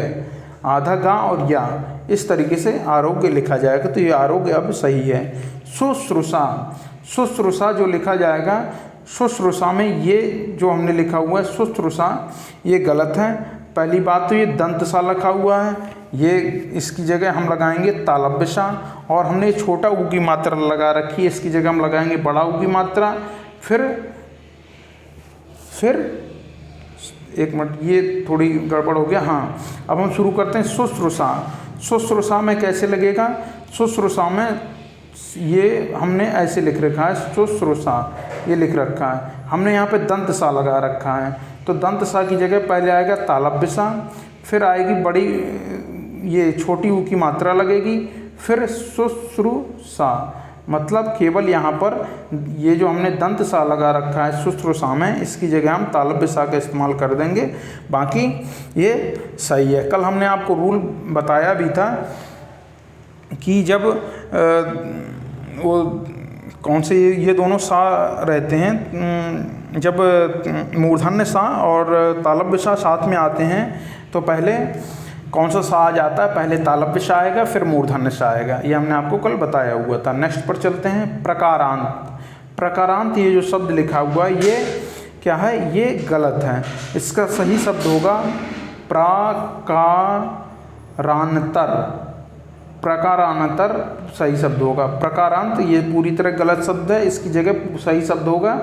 आधा गा और या, इस तरीके से आरोग्य लिखा जाएगा। तो ये आरोग्य अब सही है। शुश्रूषा, शुश्रूषा जो लिखा जाएगा, शुश्रूषा में ये जो हमने लिखा हुआ है शुश्रूषा, ये गलत है। पहली बात तो ये दंतसा लिखा हुआ है, ये इसकी जगह हम लगाएंगे तालव्यसा, और हमने छोटा ऊ की मात्रा लगा रखी है, इसकी जगह हम लगाएंगे बड़ा ऊ की मात्रा। फिर एक मिनट, ये थोड़ी गड़बड़ हो गया। हाँ, अब हम शुरू करते हैं। शुश्रूषा, शुश्रूषा में कैसे लगेगा? शुश्रूषा में ये हमने ऐसे लिख रखा है, शुश्रूषा ये लिख रखा है, हमने यहाँ पे दंतसा लगा रखा है। तो दंतसा की जगह पहले आएगा तालव्यसा, फिर आएगी बड़ी ये छोटी ऊ की मात्रा लगेगी, फिर शुश्रूषा। मतलब केवल यहाँ पर ये जो हमने दंतसा लगा रखा है शुश्रूषा में, इसकी जगह हम तालव्यसा का इस्तेमाल कर देंगे, बाकी ये सही है। कल हमने आपको रूल बताया भी था कि जब वो कौन से ये दोनों सा रहते हैं, जब मूर्धन्य सा और तालव्यसा साथ में आते हैं तो पहले कौन सा सा आ जाता है? पहले तालव्यसा आएगा, फिर मूर्धन्य सा आएगा। ये हमने आपको कल बताया हुआ था। नेक्स्ट पर चलते हैं। प्रकारांत, प्रकारांत ये जो शब्द लिखा हुआ है ये क्या है? ये गलत है। इसका सही शब्द होगा प्रकारांतर, प्रकारांतर सही शब्द होगा। प्रकारांत ये पूरी तरह गलत शब्द है, इसकी जगह सही शब्द होगा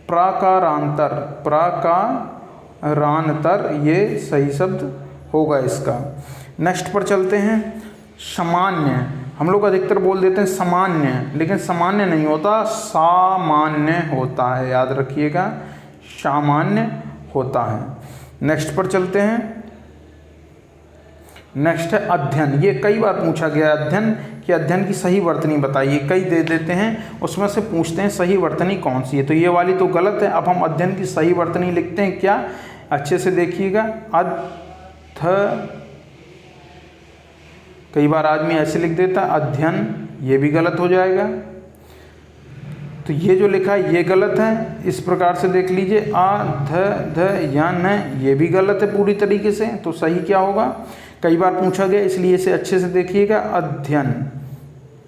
प्रकारांतर, प्रकारांतर ये सही शब्द होगा इसका। नेक्स्ट पर चलते हैं। सामान्य, हम लोग अधिकतर बोल देते हैं सामान्य, लेकिन सामान्य नहीं होता, सामान्य होता है, याद रखिएगा, सामान्य होता है। नेक्स्ट पर चलते हैं। नेक्स्ट है अध्ययन। ये कई बार पूछा गया अध्ययन, कि अध्ययन की सही वर्तनी बताइए। कई दे देते हैं, उसमें से पूछते हैं सही वर्तनी कौन सी है, तो ये वाली तो गलत है। अब हम अध्ययन की सही वर्तनी लिखते हैं क्या, अच्छे से देखिएगा। कई बार आदमी ऐसे लिख देता है अध्ययन, ये भी गलत हो जाएगा। तो ये जो लिखा है ये गलत है, इस प्रकार से देख लीजिए, अध्ययन, ये भी गलत है पूरी तरीके से। तो सही क्या होगा? कई बार पूछा गया इसलिए इसे अच्छे से देखिएगा। अध्ययन,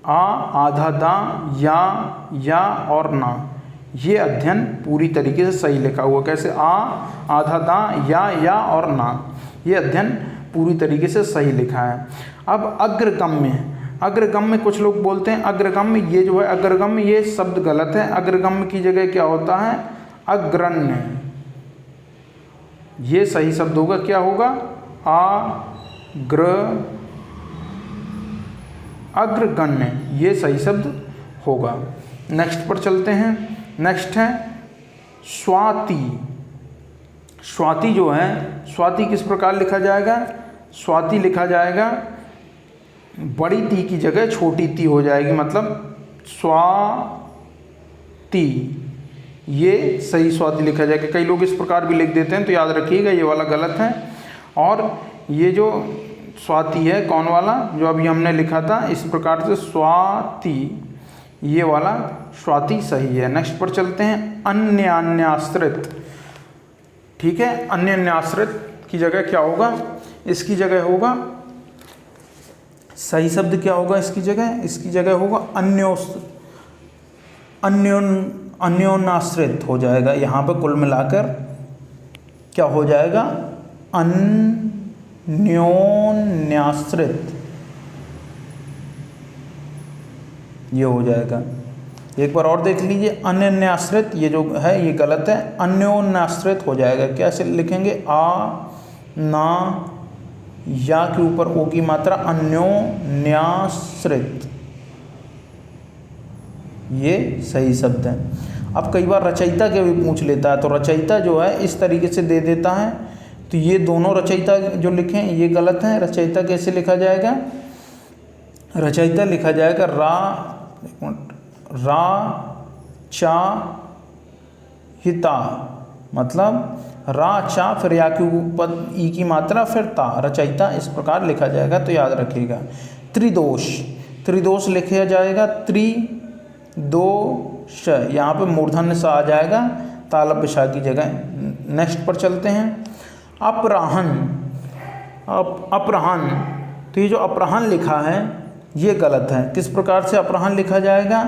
आधा दा, या और ना, ये अध्ययन पूरी तरीके से सही लिखा हुआ। कैसे? आधा दा, या और ना, ये अध्ययन पूरी तरीके से सही लिखा है। अब अग्रगम्य, अग्रगम्य कुछ लोग बोलते हैं अग्रगम्य, ये जो है अग्रगम्य ये शब्द गलत है। अग्रगम्य की जगह क्या होता है? अग्रण्य, ये सही शब्द होगा। क्या होगा? अग्रगण्य, ये सही शब्द होगा। नेक्स्ट पर चलते हैं। नेक्स्ट है स्वाति। स्वाति जो है, स्वाति किस प्रकार लिखा जाएगा? स्वाति लिखा जाएगा बड़ी ती की जगह छोटी ती हो जाएगी, मतलब स्वाति, ये सही स्वाति लिखा जाएगा। कई लोग इस प्रकार भी लिख देते हैं, तो याद रखिएगा ये वाला गलत है। और ये जो स्वाति है, कौन वाला जो अभी हमने लिखा था इस प्रकार से स्वाति, ये वाला स्वाति सही है। नेक्स्ट पर चलते हैं। अन्यान्याश्रित, ठीक है, अन्यान्याश्रित की जगह क्या होगा? इसकी जगह होगा, सही शब्द क्या होगा इसकी जगह? इसकी जगह होगा अन्योन्याश्रित हो जाएगा। यहाँ पर कुल मिलाकर क्या हो जाएगा? अन्योन्याश्रित, ये हो जाएगा। एक बार और देख लीजिए। अन्योन्याश्रित ये जो है ये गलत है, अन्योन्याश्रित हो जाएगा। कैसे लिखेंगे? ना या के ऊपर ओ की मात्रा, अन्योन्याश्रित, ये सही शब्द है। अब कई बार रचयिता के भी पूछ लेता है, तो रचयिता जो है इस तरीके से दे देता है, तो ये दोनों रचयिता जो लिखे हैं ये गलत है। रचयिता कैसे लिखा जाएगा? रचयिता लिखा जाएगा चा हिता, मतलब रा चा फिर या के ऊपर ई की मात्रा फिर ता, रचयिता इस प्रकार लिखा जाएगा, तो याद रखिएगा। त्रिदोष, त्रिदोष लिखा जाएगा त्रिदोष, यहाँ पे मूर्धन्य सा आ जाएगा तालव्य सा की जगह। नेक्स्ट पर चलते हैं। अपराहन, अपराह्न, तो ये जो अपराह्न लिखा है ये गलत है। किस प्रकार से अपराह्न लिखा जाएगा?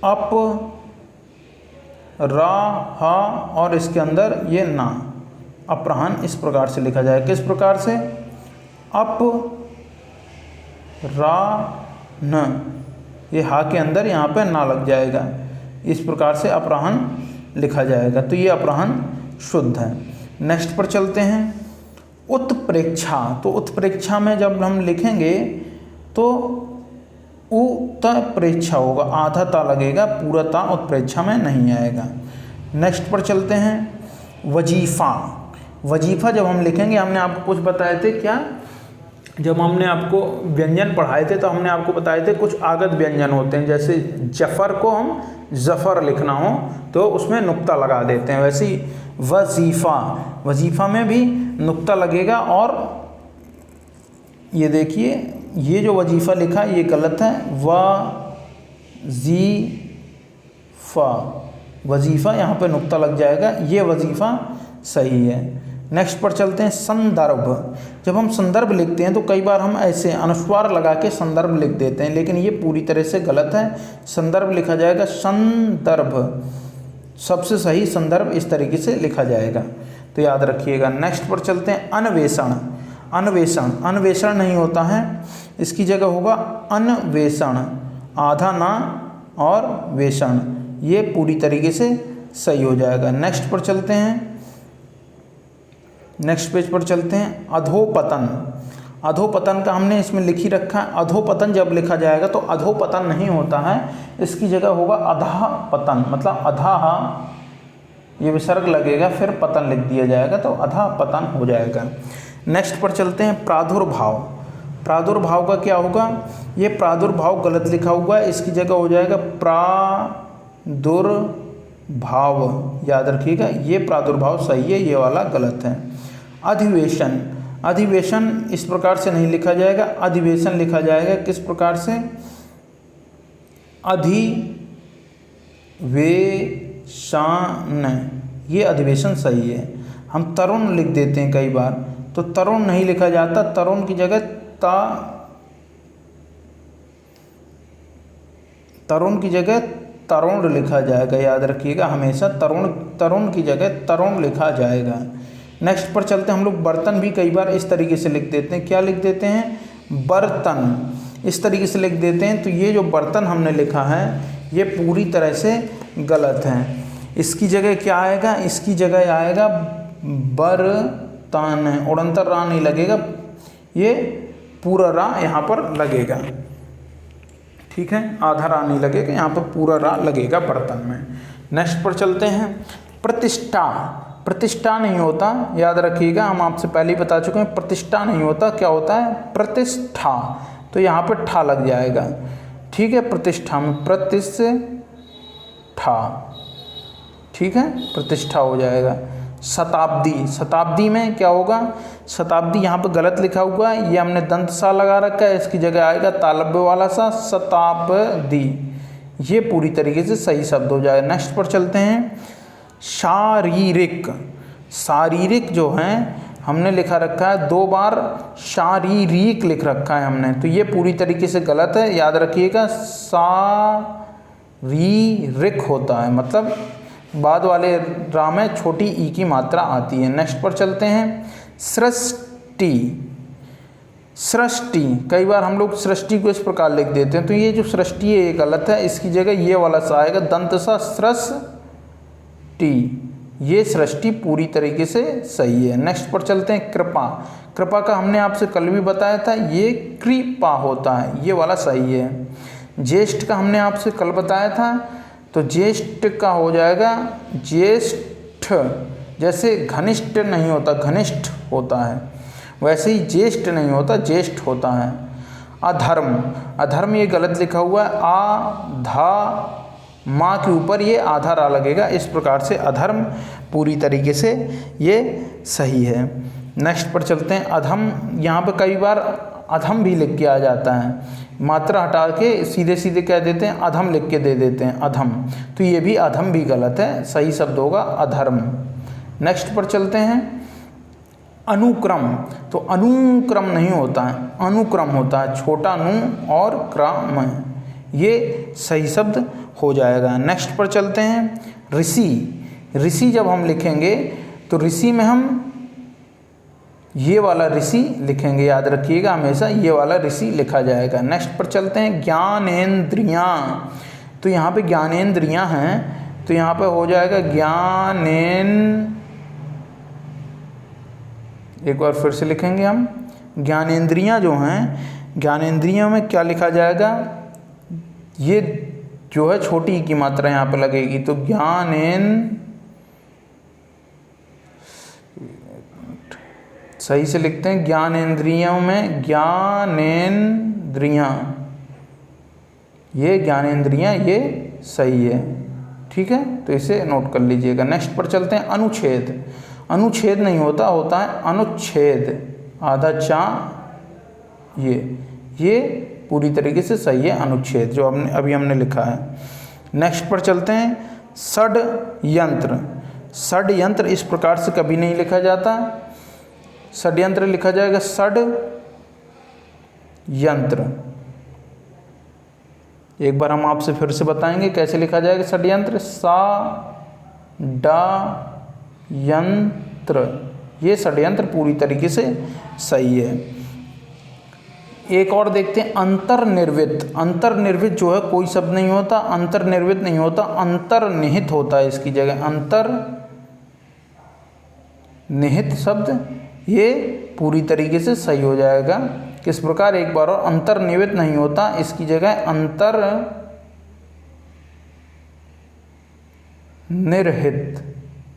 अप रा हा और इसके अंदर ये ना, अपराह्न इस प्रकार से लिखा जाएगा। किस प्रकार से? अप रा न, ये हा के अंदर यहाँ पे ना लग जाएगा, इस प्रकार से अपराह्न लिखा जाएगा। तो ये अपराह्न शुद्ध है। नेक्स्ट पर चलते हैं। उत्प्रेक्षा, तो उत्प्रेक्षा में जब हम लिखेंगे तो उत्प्रेक्षा होगा, आधा ता लगेगा, पूरा ता उत्प्रेक्षा में नहीं आएगा। नेक्स्ट पर चलते हैं। वजीफ़ा, वजीफ़ा जब हम लिखेंगे, हमने आपको कुछ बताए थे क्या, जब हमने आपको व्यंजन पढ़ाए थे तो हमने आपको बताए थे कुछ आगत व्यंजन होते हैं, जैसे जफ़र को हम ज़फ़र लिखना हो तो उसमें नुक्ता लगा देते हैं, वैसे ही वजीफ़ा, वजीफ़ा में भी नुक्ता लगेगा। और ये देखिए, ये जो वजीफ़ा लिखा ये गलत है, वजीफ़ा, वजीफ़ा यहाँ पे नुक्ता लग जाएगा, ये वजीफ़ा सही है। नेक्स्ट पर चलते हैं। संदर्भ, जब हम संदर्भ लिखते हैं तो कई बार हम ऐसे अनुस्वार लगा के संदर्भ लिख देते हैं, लेकिन ये पूरी तरह से गलत है। संदर्भ लिखा जाएगा संदर्भ, सबसे सही संदर्भ इस तरीके से लिखा जाएगा, तो याद रखिएगा। नेक्स्ट पर चलते हैं। अन्वेषण, अन्वेषण, अन्वेषण नहीं होता है, इसकी जगह होगा अन्वेषण, आधा ना और वेषण, ये पूरी तरीके से सही हो जाएगा। नेक्स्ट पर चलते हैं। नेक्स्ट पेज पर चलते हैं। अधोपतन, अधोपतन का हमने इसमें लिख ही रखा है। अधोपतन जब लिखा जाएगा तो अधोपतन नहीं होता है, इसकी जगह होगा अधापतन, मतलब अधा ये विसर्ग लगेगा फिर पतन लिख दिया जाएगा, तो अधापतन हो जाएगा। नेक्स्ट पर चलते हैं। प्रादुर्भाव, प्रादुर्भाव का क्या होगा? ये प्रादुर्भाव गलत लिखा हुआ है, इसकी जगह हो जाएगा प्रादुर्भाव, याद रखिएगा, ये प्रादुर्भाव सही है, ये वाला गलत है। अधिवेशन, अधिवेशन इस प्रकार से नहीं लिखा जाएगा, अधिवेशन लिखा जाएगा। किस प्रकार से? अधिवेशन, ये अधिवेशन सही है। हम तरुण लिख देते हैं कई बार, तो तरुण नहीं लिखा जाता, तरुण की जगह तरुण की जगह तरुण लिखा जाएगा, याद रखिएगा हमेशा, तरुण, तरुण की जगह तरुण लिखा जाएगा। नेक्स्ट पर चलते हैं। हम लोग बर्तन भी कई बार इस तरीके से लिख देते हैं, क्या लिख देते हैं? बर्तन, इस तरीके से लिख देते हैं, तो ये जो बर्तन हमने लिखा है ये पूरी तरह से गलत है। इसकी जगह क्या आएगा? इसकी जगह आएगा बर्तन, उड़ंतर रा नहीं लगेगा, ये पूरा रा यहाँ पर लगेगा, ठीक है, आधा रा नहीं लगेगा, यहाँ पर पूरा रा लगेगा बर्तन में। नेक्स्ट पर चलते हैं। प्रतिष्ठा, प्रतिष्ठा नहीं होता, याद रखिएगा, हम आपसे पहले ही बता चुके हैं, प्रतिष्ठा नहीं होता, क्या होता है? प्रतिष्ठा, तो यहाँ पे ठा लग जाएगा, ठीक है, प्रतिष्ठा में प्रतिष्ठा, ठीक है, प्रतिष्ठा हो जाएगा। शताब्दी, शताब्दी में क्या होगा? शताब्दी यहाँ पे गलत लिखा हुआ है, ये हमने दंत सा लगा रखा है, इसकी जगह आएगा तालव्य वाला सा, शताब्दी, ये पूरी तरीके से सही शब्द हो जाएगा। नेक्स्ट पर चलते हैं। शारीरिक, शारीरिक जो है हमने लिखा रखा है, 2 बार शारीरिक लिख रखा है हमने, तो ये पूरी तरीके से गलत है, याद रखिएगा, शारीरिक होता है, मतलब बाद वाले रा में छोटी ई की मात्रा आती है। नेक्स्ट पर चलते हैं। सृष्टि, सृष्टि, कई बार हम लोग सृष्टि को इस प्रकार लिख देते हैं, तो ये जो सृष्टि है ये गलत है, इसकी जगह ये वाला सा आएगा, दंत सा, सृष्टि, ये सृष्टि पूरी तरीके से सही है। नेक्स्ट पर चलते हैं। कृपा, कृपा का हमने आपसे कल भी बताया था, ये कृपा होता है, ये वाला सही है। ज्येष्ठ का हमने आपसे कल बताया था, तो ज्येष्ठ का हो जाएगा ज्येष्ठ, जैसे घनिष्ठ नहीं होता, घनिष्ठ होता है, वैसे ही ज्येष्ठ नहीं होता, ज्येष्ठ होता है। अधर्म, अधर्म ये गलत लिखा हुआ है, आधा माँ के ऊपर ये आधा रा लगेगा, इस प्रकार से अधर्म पूरी तरीके से ये सही है। नेक्स्ट पर चलते हैं। अधम, यहाँ पे कई बार अधम भी लिख के आ जाता है, मात्रा हटा के सीधे सीधे कह देते हैं, अधम लिख के दे देते हैं, अधम, तो ये भी अधम भी गलत है, सही शब्द होगा अधर्म। नेक्स्ट पर चलते हैं। अनुक्रम, तो अनुक्रम नहीं होता है, अनुक्रम होता है, छोटा नु और क्रम, ये सही शब्द हो जाएगा। नेक्स्ट पर चलते हैं, ऋषि। ऋषि जब हम लिखेंगे तो ऋषि में हम ये वाला ऋषि लिखेंगे, याद रखिएगा हमेशा ये वाला ऋषि लिखा जाएगा। नेक्स्ट पर चलते हैं, ज्ञानेंद्रियाँ। तो यहाँ पे ज्ञानेंद्रियाँ हैं, तो यहाँ पे हो जाएगा एक बार फिर से लिखेंगे हम, ज्ञानेंद्रियाँ जो हैं, ज्ञानेंद्रियों में क्या लिखा जाएगा, ये जो है छोटी की मात्रा यहाँ पे लगेगी, तो सही से लिखते हैं, ज्ञानेंद्रियों में ज्ञानेंद्रियाँ, ये ज्ञानेंद्रियाँ ये सही है, ठीक है, तो इसे नोट कर लीजिएगा। नेक्स्ट पर चलते हैं, अनुच्छेद। अनुच्छेद नहीं होता, होता है अनुच्छेद, आधा चा, ये पूरी तरीके से सही है अनुच्छेद, जो अभी हमने लिखा है। नेक्स्ट पर चलते हैं, षड्यंत्र। षड्यंत्र इस प्रकार से कभी नहीं लिखा जाता, षड्यंत्र लिखा जाएगा षड्यंत्र। एक बार हम आपसे फिर से बताएंगे कैसे लिखा जाएगा षड्यंत्र, यंत्र, ये षड्यंत्र पूरी तरीके से सही है। एक और देखते हैं, अंतर्निर्वित। अंतर्निर्वित जो है कोई शब्द नहीं होता, अंतर्निर्वित नहीं होता, अंतर्निहित होता है इसकी जगह, अंतर्निहित शब्द ये पूरी तरीके से सही हो जाएगा। किस प्रकार, एक बार और, अंतर्निहित नहीं होता, इसकी जगह अंतर्निहित,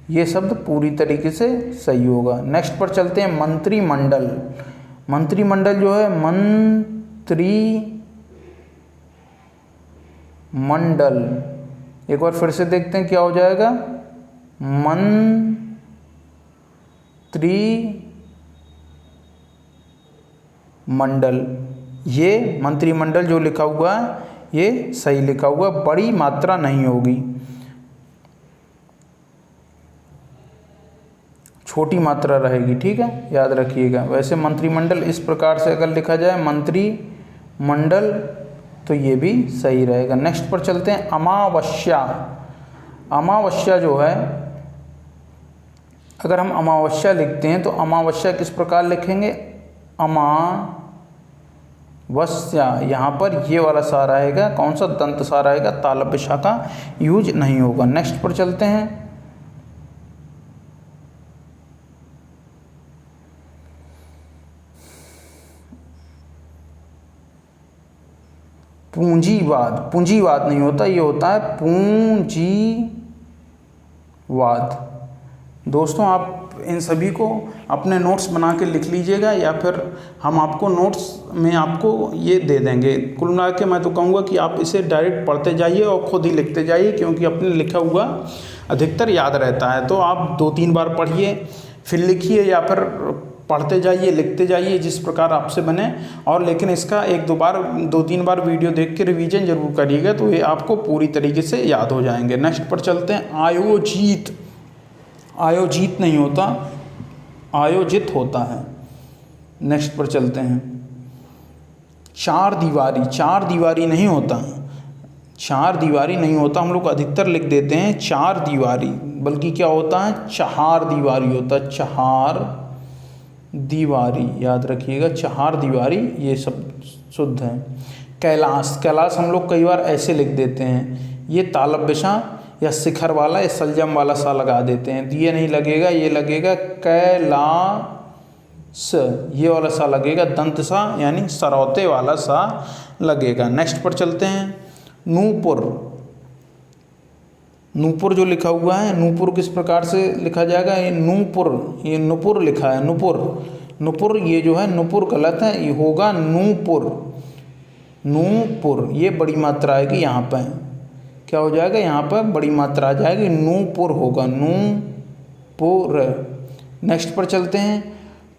ये शब्द पूरी तरीके से सही होगा। नेक्स्ट पर चलते हैं, मंत्रिमंडल। मंत्रिमंडल जो है, मंत्रिमंडल, एक बार फिर से देखते हैं क्या हो जाएगा, मंत्रिमंडल, ये मंत्रिमंडल जो लिखा हुआ है ये सही लिखा हुआ, बड़ी मात्रा नहीं होगी, छोटी मात्रा रहेगी, ठीक है, याद रखिएगा। वैसे मंत्रिमंडल इस प्रकार से अगर लिखा जाए मंत्रिमंडल तो ये भी सही रहेगा। नेक्स्ट पर चलते हैं, अमावस्या। अमावस्या जो है, अगर हम अमावस्या लिखते हैं तो अमावस्या किस प्रकार लिखेंगे, अमावस्या, यहाँ पर ये वाला सा रहेगा, कौन सा, दंत सा रहेगा, तालव्य सा का यूज नहीं होगा। नेक्स्ट पर चलते हैं, पूंजीवाद। पूंजीवाद नहीं होता, ये होता है पूंजीवाद। दोस्तों आप इन सभी को अपने नोट्स बना के लिख लीजिएगा, या फिर हम आपको नोट्स में आपको ये दे देंगे। कुल मिला के मैं तो कहूँगा कि आप इसे डायरेक्ट पढ़ते जाइए और ख़ुद ही लिखते जाइए, क्योंकि अपने लिखा हुआ अधिकतर याद रहता है। तो आप 2-3 बार पढ़िए, फिर लिखिए, या फिर पढ़ते जाइए, लिखते जाइए, जिस प्रकार आपसे बने। और लेकिन इसका 2-3 बार वीडियो देख के रिवीजन जरूर करिएगा, तो ये आपको पूरी तरीके से याद हो जाएंगे। नेक्स्ट पर चलते हैं, आयोजित। आयोजित नहीं होता, आयोजित होता है। नेक्स्ट पर चलते हैं, चार दीवारी। चार दीवारी नहीं होता, चार दीवारी नहीं होता, हम लोग अधिकतर लिख देते हैं चार दीवारी, बल्कि क्या होता है, चहार दीवारी होता है, चहार दीवारी, याद रखिएगा, चहार दीवारी, ये सब शुद्ध है। कैलाश। कैलाश हम लोग कई बार ऐसे लिख देते हैं, ये तालव्य सा या शिखर वाला या सलजम वाला सा लगा देते हैं, तो ये नहीं लगेगा, ये लगेगा कैलाश, ये वाला सा लगेगा, दंत सा यानी सरौते वाला सा लगेगा। नेक्स्ट पर चलते हैं, नूपुर। नूपुर जो लिखा हुआ है, नूपुर किस प्रकार से लिखा जाएगा, ये नूपुर, ये नुपुर लिखा है, नुपुर, नुपुर, ये जो है नुपुर गलत है, ये होगा नूपुर, नूपुर, ये बड़ी मात्रा आएगी, यहाँ पर क्या हो जाएगा, यहाँ पर बड़ी मात्रा आ जाएगी, नूपुर होगा, नूपुर। नेक्स्ट पर चलते हैं,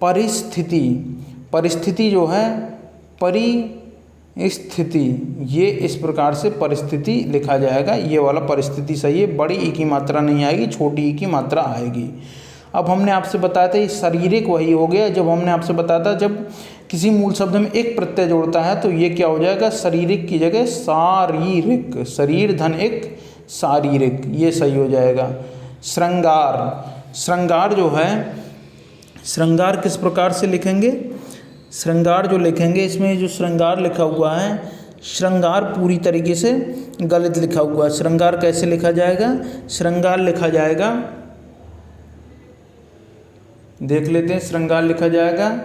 परिस्थिति। परिस्थिति जो है, परिस्थिति, ये इस प्रकार से परिस्थिति लिखा जाएगा, ये वाला परिस्थिति सही है, बड़ी ई की मात्रा नहीं आएगी, छोटी ई की मात्रा आएगी। अब हमने आपसे बताया था ये शारीरिक वही हो गया जब हमने आपसे बताया था जब किसी मूल शब्द में एक प्रत्यय जोड़ता है तो ये क्या हो जाएगा, शारीरिक की जगह शारीरिक, शरीर धन एक शारीरिक, ये सही हो जाएगा। श्रृंगार, श्रृंगार जो है, श्रृंगार किस प्रकार से लिखेंगे, श्रृंगार जो लिखेंगे इसमें जो श्रृंगार लिखा हुआ है, श्रृंगार पूरी तरीके से गलत लिखा हुआ है। श्रृंगार कैसे लिखा जाएगा, श्रृंगार लिखा जाएगा, देख लेते हैं, श्रृंगार लिखा जाएगा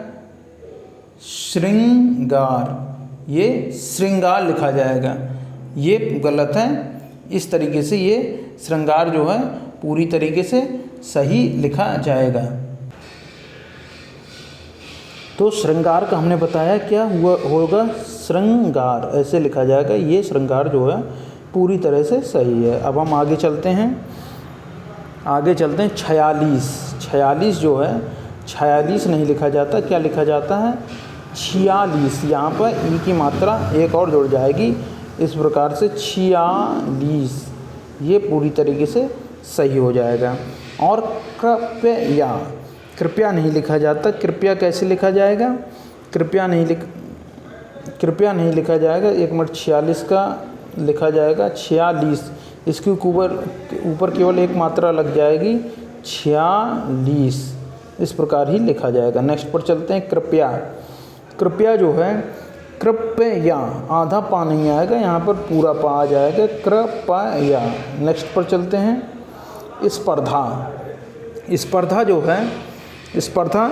श्रृंगार, ये श्रृंगार लिखा जाएगा, ये गलत है। इस तरीके से ये श्रृंगार जो है पूरी तरीके से सही लिखा जाएगा। तो श्रृंगार का हमने बताया क्या हुआ होगा, श्रृंगार ऐसे लिखा जाएगा, ये श्रृंगार जो है पूरी तरह से सही है। अब हम आगे चलते हैं, आगे चलते हैं 46, 46 जो है 46 नहीं लिखा जाता, क्या लिखा जाता है 46, यहाँ पर ई की मात्रा एक और जुड़ जाएगी, इस प्रकार से 46, ये पूरी तरीके से सही हो जाएगा। और कृपया, कृपया नहीं लिखा जाता, कृपया कैसे लिखा जाएगा, कृपया नहीं लिखा जाएगा, 1 मिनट 46 का लिखा जाएगा 46, इसके ऊपर केवल एक मात्रा लग जाएगी 46, इस प्रकार ही लिखा जाएगा। नेक्स्ट पर चलते हैं, कृपया, कृपया जो है कृपया, आधा पा नहीं आएगा, यहाँ पर पूरा पा आ जाएगा, कृपया। नेक्स्ट पर चलते हैं, स्पर्धा, स्पर्धा जो है, स्पर्धा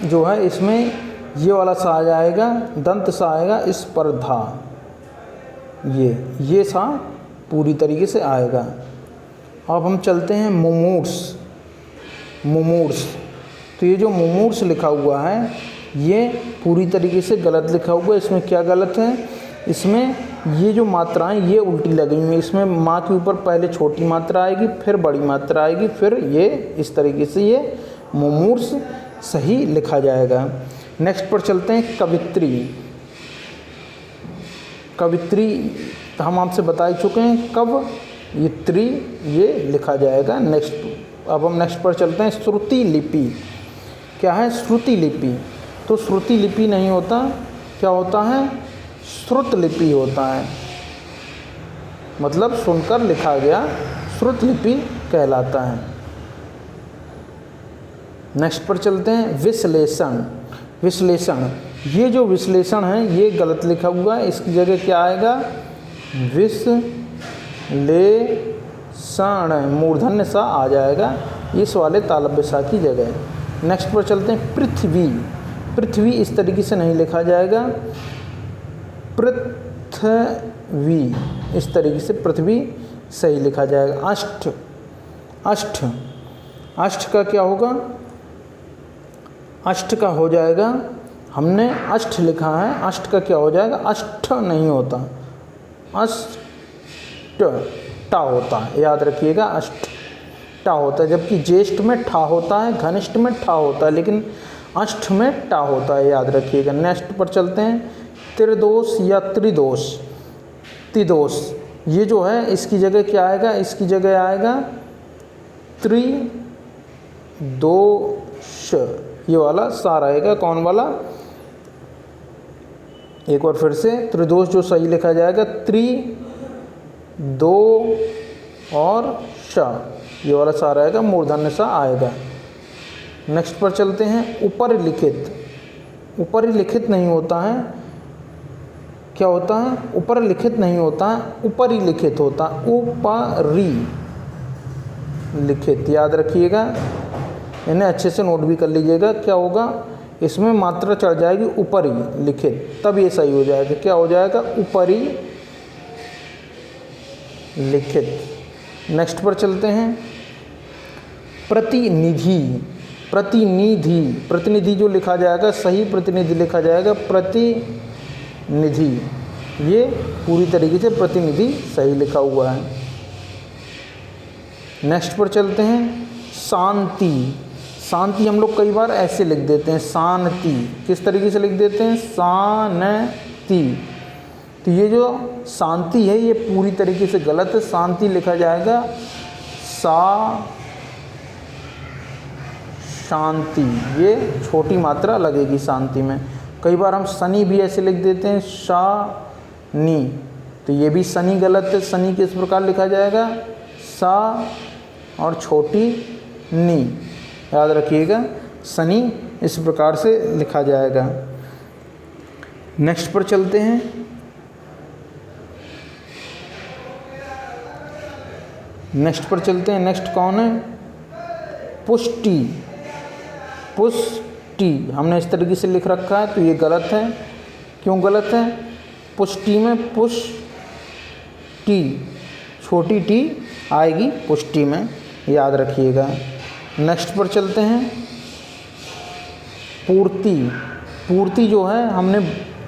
जो है इसमें ये वाला सा आ जाएगा, दंत सा आएगा, स्पर्धा, ये सा पूरी तरीके से आएगा। अब हम चलते हैं मुमूर्ष, मुमूर्ष, तो ये जो मुमूर्ष लिखा हुआ है ये पूरी तरीके से गलत लिखा हुआ है। इसमें क्या गलत है, इसमें ये जो मात्राएं ये उल्टी लगी हुई हैं, इसमें माँ के ऊपर पहले छोटी मात्रा आएगी, फिर बड़ी मात्रा आएगी, फिर ये इस तरीके से ये मुमूर्ष सही लिखा जाएगा। नेक्स्ट पर चलते हैं, कवित्री, कवित्री हम आपसे बता चुके हैं, कवयित्री ये लिखा जाएगा। नेक्स्ट, अब हम नेक्स्ट पर चलते हैं, श्रुति लिपि, क्या है श्रुति लिपि, तो श्रुति लिपि नहीं होता, क्या होता है श्रुत लिपि होता है, मतलब सुनकर लिखा गया श्रुत लिपि कहलाता है। नेक्स्ट पर चलते हैं, विश्लेषण, विश्लेषण, ये जो विश्लेषण है ये गलत लिखा हुआ है, इसकी जगह क्या आएगा विश्लेषण, मूर्धन्य सा आ जाएगा इस वाले तालव्य सा की जगह। नेक्स्ट पर चलते हैं, पृथ्वी, पृथ्वी इस तरीके से नहीं लिखा जाएगा, पृथ्वी इस तरीके से पृथ्वी सही लिखा जाएगा। अष्ट, अष्ट, अष्ट का क्या होगा, अष्ट का हो जाएगा, हमने अष्ट लिखा है, अष्ट का क्या हो जाएगा, अष्ट नहीं होता, अष्ट टा होता है, याद रखिएगा अष्ट टा होता है, जबकि ज्येष्ठ में ठा होता है, घनिष्ठ में ठा होता है, लेकिन अष्ट में टा होता है, याद रखिएगा। नेक्स्ट पर चलते हैं, त्रिदोष या त्रिदोष, त्रिदोष, ये जो है इसकी जगह क्या आएगा, इसकी जगह आएगा त्रिदोष, ये वाला सा रहेगा, कौन वाला, एक बार फिर से, त्रिदोष जो सही लिखा जाएगा दो और श, ये वाला सा रहेगा, मूर्धन्य सा आएगा। नेक्स्ट पर चलते हैं, ऊपर लिखित, ऊपर लिखित नहीं होता है, क्या होता है ऊपर लिखित नहीं होता है, ऊपरी लिखित होता है, ऊपरी लिखित, याद रखिएगा, इन्हें अच्छे से नोट भी कर लीजिएगा। क्या होगा, इसमें मात्रा चढ़ जाएगी ऊपरी लिखित, तब ये सही हो जाएगा, क्या हो जाएगा ऊपरी लिखित। नेक्स्ट पर चलते हैं, प्रतिनिधि, प्रतिनिधि, प्रतिनिधि जो लिखा जाएगा सही प्रतिनिधि लिखा जाएगा, प्रतिनिधि, ये पूरी तरीके से प्रतिनिधि सही लिखा हुआ है। नेक्स्ट पर चलते हैं, शांति, शांति हम लोग कई बार ऐसे लिख देते हैं, शांति, किस तरीके से लिख देते हैं, शांति, तो ये जो शांति है ये पूरी तरीके से गलत है, शांति लिखा जाएगा शांति, ये छोटी मात्रा लगेगी शांति में। कई बार हम शनि भी ऐसे लिख देते हैं शनि, तो ये भी शनि गलत है। शनि किस प्रकार लिखा जाएगा, सा और छोटी नी, याद रखिएगा शनि इस प्रकार से लिखा जाएगा। नेक्स्ट पर चलते हैं। नेक्स्ट कौन है, पुष्टि। पुष्टि हमने इस तरीके से लिख रखा है, तो ये गलत है। क्यों गलत है, पुष्टि में पुष्टि, छोटी टी आएगी पुष्टि में, याद रखिएगा। नेक्स्ट पर चलते हैं। पूर्ति। पूर्ति जो है हमने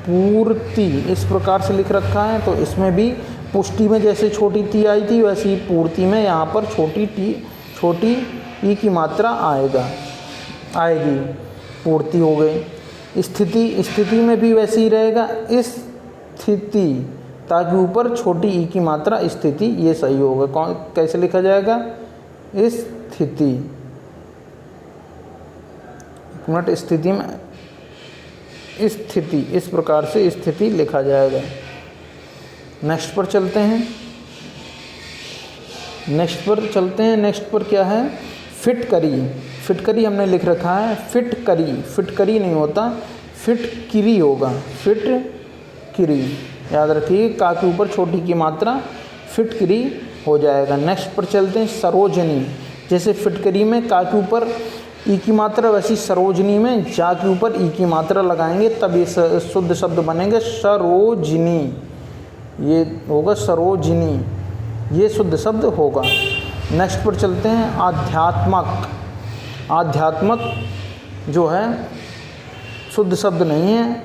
पूर्ति इस प्रकार से लिख रखा है, तो इसमें भी पुष्टि में जैसे छोटी टी आई थी वैसे ही पूर्ति में यहाँ पर छोटी ई की मात्रा आएगी, पूर्ति हो गई। स्थिति में भी वैसे ही रहेगा, स्थिति, ताकि ऊपर छोटी ई की मात्रा स्थिति, ये सही होगा। कैसे लिखा जाएगा, स्थिति। एक मिनट, स्थिति में स्थिति इस प्रकार से स्थिति लिखा जाएगा। नेक्स्ट पर चलते हैं। नेक्स्ट पर क्या है, फिटकरी। फिटकरी हमने लिख रखा है फिटकरी नहीं होता, फिटकिरी होगा, फिटकिरी, याद रखिए। का के ऊपर छोटी की मात्रा फिटकिरी हो जाएगा। नेक्स्ट पर चलते हैं। सरोजनी। जैसे फिटकरी में का के ऊपर ई की मात्रा, वैसी सरोजनी में जा के ऊपर ई की मात्रा लगाएंगे, तब ये शुद्ध शब्द बनेंगे सरोजनी, ये होगा सरोजनी, ये शुद्ध शब्द होगा। नेक्स्ट पर चलते हैं। आध्यात्मक। आध्यात्मक जो है शुद्ध शब्द नहीं है,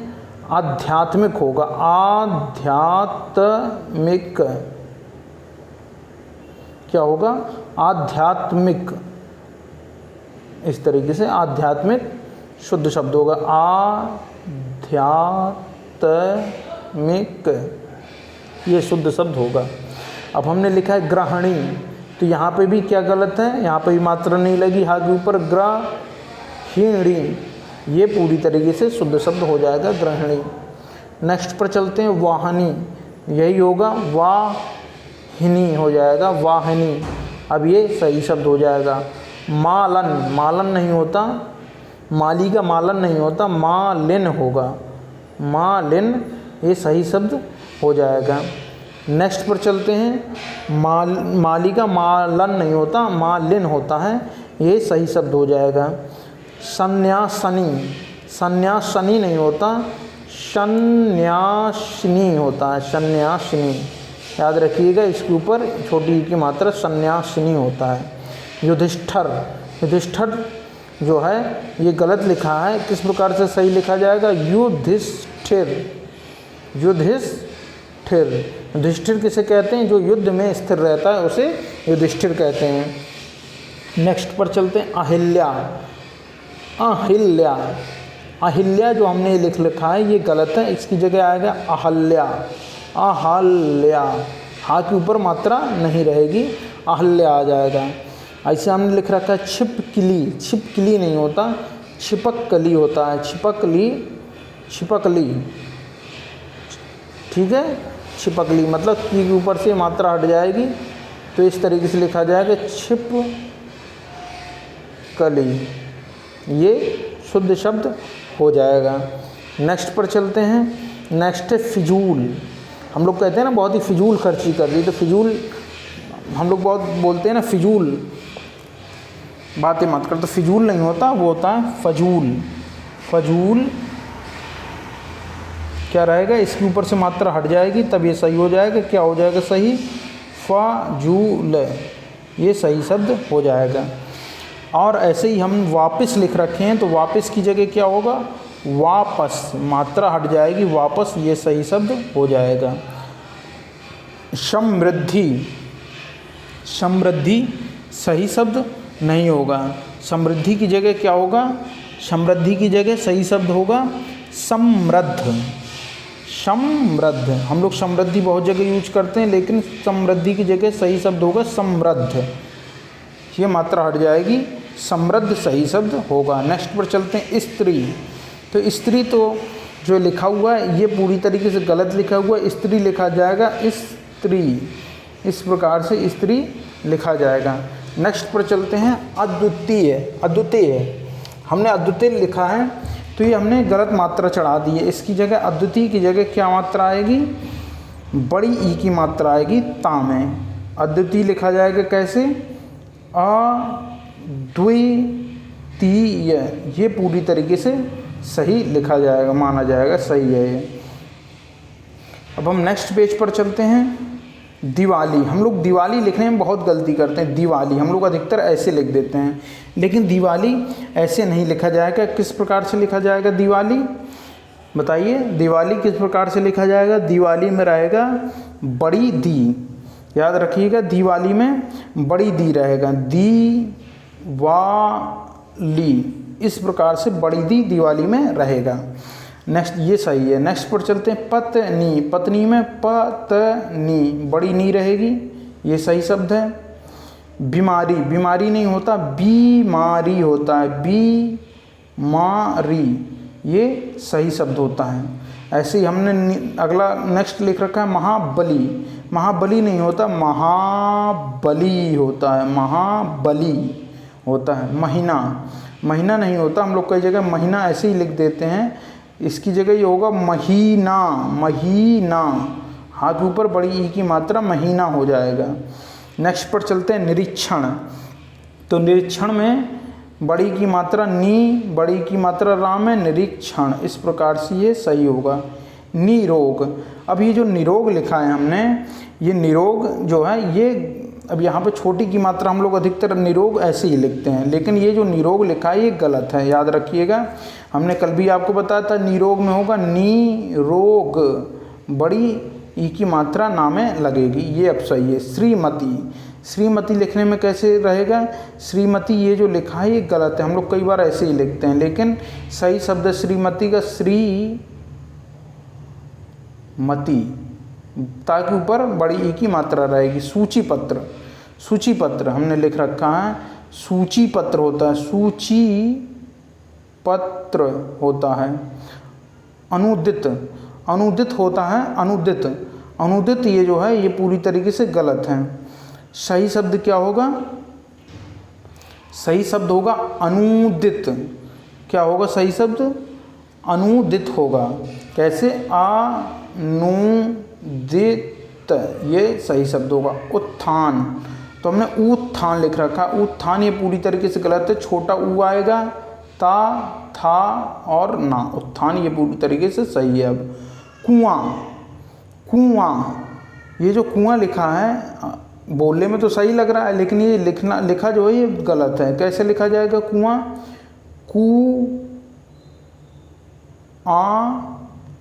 आध्यात्मिक होगा, आध्यात्मिक, क्या होगा, आध्यात्मिक, इस तरीके से आध्यात्मिक शुद्ध शब्द होगा, आध्यात्मिक, ये शुद्ध शब्द होगा। अब हमने लिखा है ग्रहणी, तो यहाँ पे भी क्या गलत है, यहाँ पे भी मात्रा नहीं लगी हा के ऊपर, ग्रहिणी, ये पूरी तरीके से शुद्ध शब्द हो जाएगा, ग्रहिणी। नेक्स्ट पर चलते हैं। वाहनी, यही होगा, वाहिनी हो जाएगा, वाहिनी, अब ये सही शब्द हो जाएगा। मालन, मालन नहीं होता, माली का मालन नहीं होता, मालिन होगा, मालिन, ये सही शब्द हो जाएगा। नेक्स्ट पर चलते हैं। माली का मालन नहीं होता, मालिन होता है, ये सही शब्द हो जाएगा। सन्यासनी, सन्यासनी नहीं होता, सन्यासिनी होता है, सन्यासिनी, याद रखिएगा, इसके ऊपर छोटी ई की मात्रा सन्यासिनी होता है। युधिष्ठिर, युधिष्ठिर जो है ये गलत लिखा है, किस प्रकार से सही लिखा जाएगा, युधिष्ठिर, युधिष्ठिर। युधिष्ठिर किसे कहते हैं, जो युद्ध में स्थिर रहता है उसे युधिष्ठिर कहते हैं। नेक्स्ट पर चलते हैं। अहिल्या। अहिल्या, अहिल्या जो हमने लिख रखा है ये गलत है, इसकी जगह आएगा अहल्या, अहल्या, हा के ऊपर मात्रा नहीं रहेगी, अहल्या आ जाएगा। ऐसे हमने लिख रखा है छिपकली, छिपकली नहीं होता, छिपकली होता है, छिपकली, छिपकली, ठीक है, छिपकली, मतलब की के ऊपर से मात्रा हट जाएगी, तो इस तरीके से लिखा जाएगा छिपकली, ये शुद्ध शब्द हो जाएगा। नेक्स्ट पर चलते हैं। नेक्स्ट है फिजूल। हम लोग कहते हैं ना बहुत ही फिजूल खर्ची कर दी, तो फिजूल हम लोग बहुत बोलते हैं ना, फिजूल बातें मत कर, तो फिजूल नहीं होता, वो होता है फजूल। फजूल क्या रहेगा, इसके ऊपर से मात्रा हट जाएगी तब ये सही हो जाएगा, क्या हो जाएगा सही, फजूल, ये सही शब्द हो जाएगा। और ऐसे ही हम वापस लिख रखे हैं, तो वापस की जगह क्या होगा, वापस, मात्रा हट जाएगी, वापस, ये सही शब्द हो जाएगा। समृद्धि, समृद्धि सही शब्द नहीं होगा, समृद्धि की जगह क्या होगा, समृद्धि की जगह सही शब्द होगा समृद्ध। समृद्ध, हम लोग समृद्धि बहुत जगह यूज करते हैं, लेकिन समृद्धि की जगह सही शब्द होगा समृद्ध, ये मात्रा हट जाएगी, समृद्ध सही शब्द होगा। नेक्स्ट पर चलते हैं स्त्री। तो स्त्री तो जो लिखा हुआ है ये पूरी तरीके से गलत लिखा हुआ है, स्त्री लिखा जाएगा स्त्री, इस प्रकार से स्त्री लिखा जाएगा। नेक्स्ट पर चलते हैं अद्वितीय। अद्वितीय हमने अद्वितीय लिखा है तो ये हमने गलत मात्रा चढ़ा दी है। इसकी जगह अद्वितीय की जगह क्या मात्रा आएगी, बड़ी ई की मात्रा आएगी ता में। अद्वितीय लिखा जाएगा कैसे, अद्वितीय, ये पूरी तरीके से सही लिखा जाएगा, माना जाएगा सही है ये। अब हम नेक्स्ट पेज पर चलते हैं। दिवाली, हम लोग दिवाली लिखने में बहुत गलती करते हैं। दिवाली हम लोग अधिकतर ऐसे लिख देते हैं, लेकिन दिवाली ऐसे नहीं लिखा जाएगा। किस प्रकार से लिखा जाएगा दिवाली, बताइए। दिवाली किस प्रकार से लिखा जाएगा, दिवाली में रहेगा बड़ी दी, याद रखिएगा, दिवाली में बड़ी दी रहेगा, दीवाली, इस प्रकार से बड़ी दी दिवाली में रहेगा। नेक्स्ट ये सही है। नेक्स्ट पर चलते हैं पत्नी। पत्नी में पत्नी, बड़ी नी रहेगी, ये सही शब्द है। बीमारी, बीमारी नहीं होता, बीमारी होता है, बीमारी, ये सही शब्द होता है। ऐसे ही हमने अगला नेक्स्ट लिख रखा है महाबली। महाबली नहीं होता, महाबली होता है, महाबली होता है। महीना, महीना नहीं होता, हम लोग कई जगह महीना ऐसे ही लिख देते हैं, इसकी जगह ये होगा महीना, महीना, हाथ ऊपर बड़ी ई की मात्रा महीना हो जाएगा। नेक्स्ट पर चलते हैं निरीक्षण। तो निरीक्षण में बड़ी की मात्रा नी, बड़ी की मात्रा राम है, निरीक्षण, इस प्रकार से ये सही होगा। निरोग, अब ये जो निरोग लिखा है हमने, ये निरोग जो है ये, अब यहाँ पे छोटी की मात्रा हम लोग अधिकतर निरोग ऐसे ही लिखते हैं, लेकिन ये जो निरोग लिखा है ये गलत है, याद रखिएगा। हमने कल भी आपको बताया था निरोग में होगा नीरोग, बड़ी ई की मात्रा ना में लगेगी, ये अब सही है। श्रीमती, श्रीमती लिखने में कैसे रहेगा, श्रीमती ये जो लिखा है ये गलत है, हम लोग कई बार ऐसे ही लिखते हैं, लेकिन सही शब्द श्रीमती का श्रीमती, ताकि ऊपर बड़ी ई की मात्रा रहेगी। सूची पत्र, सूची पत्र हमने लिख रखा है, सूची पत्र होता है, सूची पत्र होता है। अनुदित, अनुदित होता है, अनुदित, अनुदित ये जो है ये पूरी तरीके से गलत है। सही शब्द क्या होगा, सही शब्द होगा अनुदित। क्या होगा सही शब्द, अनुदित होगा। कैसे, अनुदित, ये सही शब्द होगा। उत्थान, तो हमने उत्थान लिख रखा, उत्थान ये पूरी तरीके से गलत है, छोटा ऊ आएगा, ता, था और ना, उत्थान ये पूरी तरीके से सही है। अब कुआं, कुआं, ये जो कुआं लिखा है बोलने में तो सही लग रहा है, लेकिन ये लिखा जो है ये गलत है। कैसे लिखा जाएगा कुआं,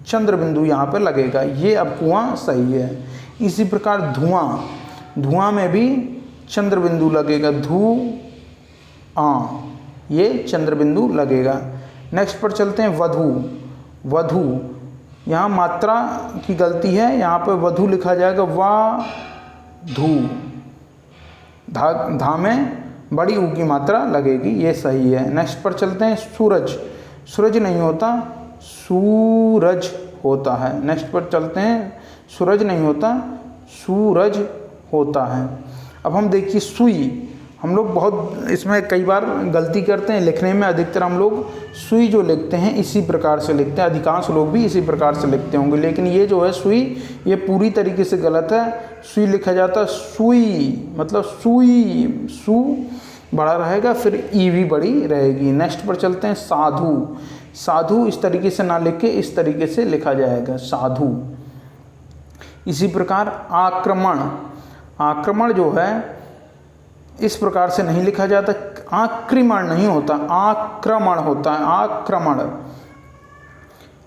चंद्र बिंदु यहाँ पे लगेगा, ये अब कुआं सही है। इसी प्रकार धुआं, धुआं में भी चंद्र बिंदु लगेगा, धुआं, ये चंद्र बिंदु लगेगा। नेक्स्ट पर चलते हैं वधू। वधू, यहाँ मात्रा की गलती है, यहाँ पर वधू लिखा जाएगा वाधू, धा में बड़ी ऊ की मात्रा लगेगी, ये सही है। नेक्स्ट पर चलते हैं सूरज। सूरज नहीं होता, सूरज होता है। नेक्स्ट पर चलते हैं, सूरज नहीं होता, सूरज होता है। अब हम देखिए सुई, हम लोग बहुत इसमें कई बार गलती करते हैं लिखने में, अधिकतर हम लोग सुई जो लिखते हैं इसी प्रकार से लिखते हैं, अधिकांश लोग भी इसी प्रकार से लिखते होंगे, लेकिन ये जो है सुई ये पूरी तरीके से गलत है। सुई लिखा जाता है सुई, मतलब सुई, सु बड़ा रहेगा, फिर ई भी बड़ी रहेगी। नेक्स्ट पर चलते हैं साधु। साधु इस तरीके से ना लिख के इस तरीके से लिखा जाएगा, साधु। इसी प्रकार आक्रमण, आक्रमण जो है इस प्रकार से नहीं लिखा जाता, आक्रमण नहीं होता, आक्रमण होता है, आक्रमण।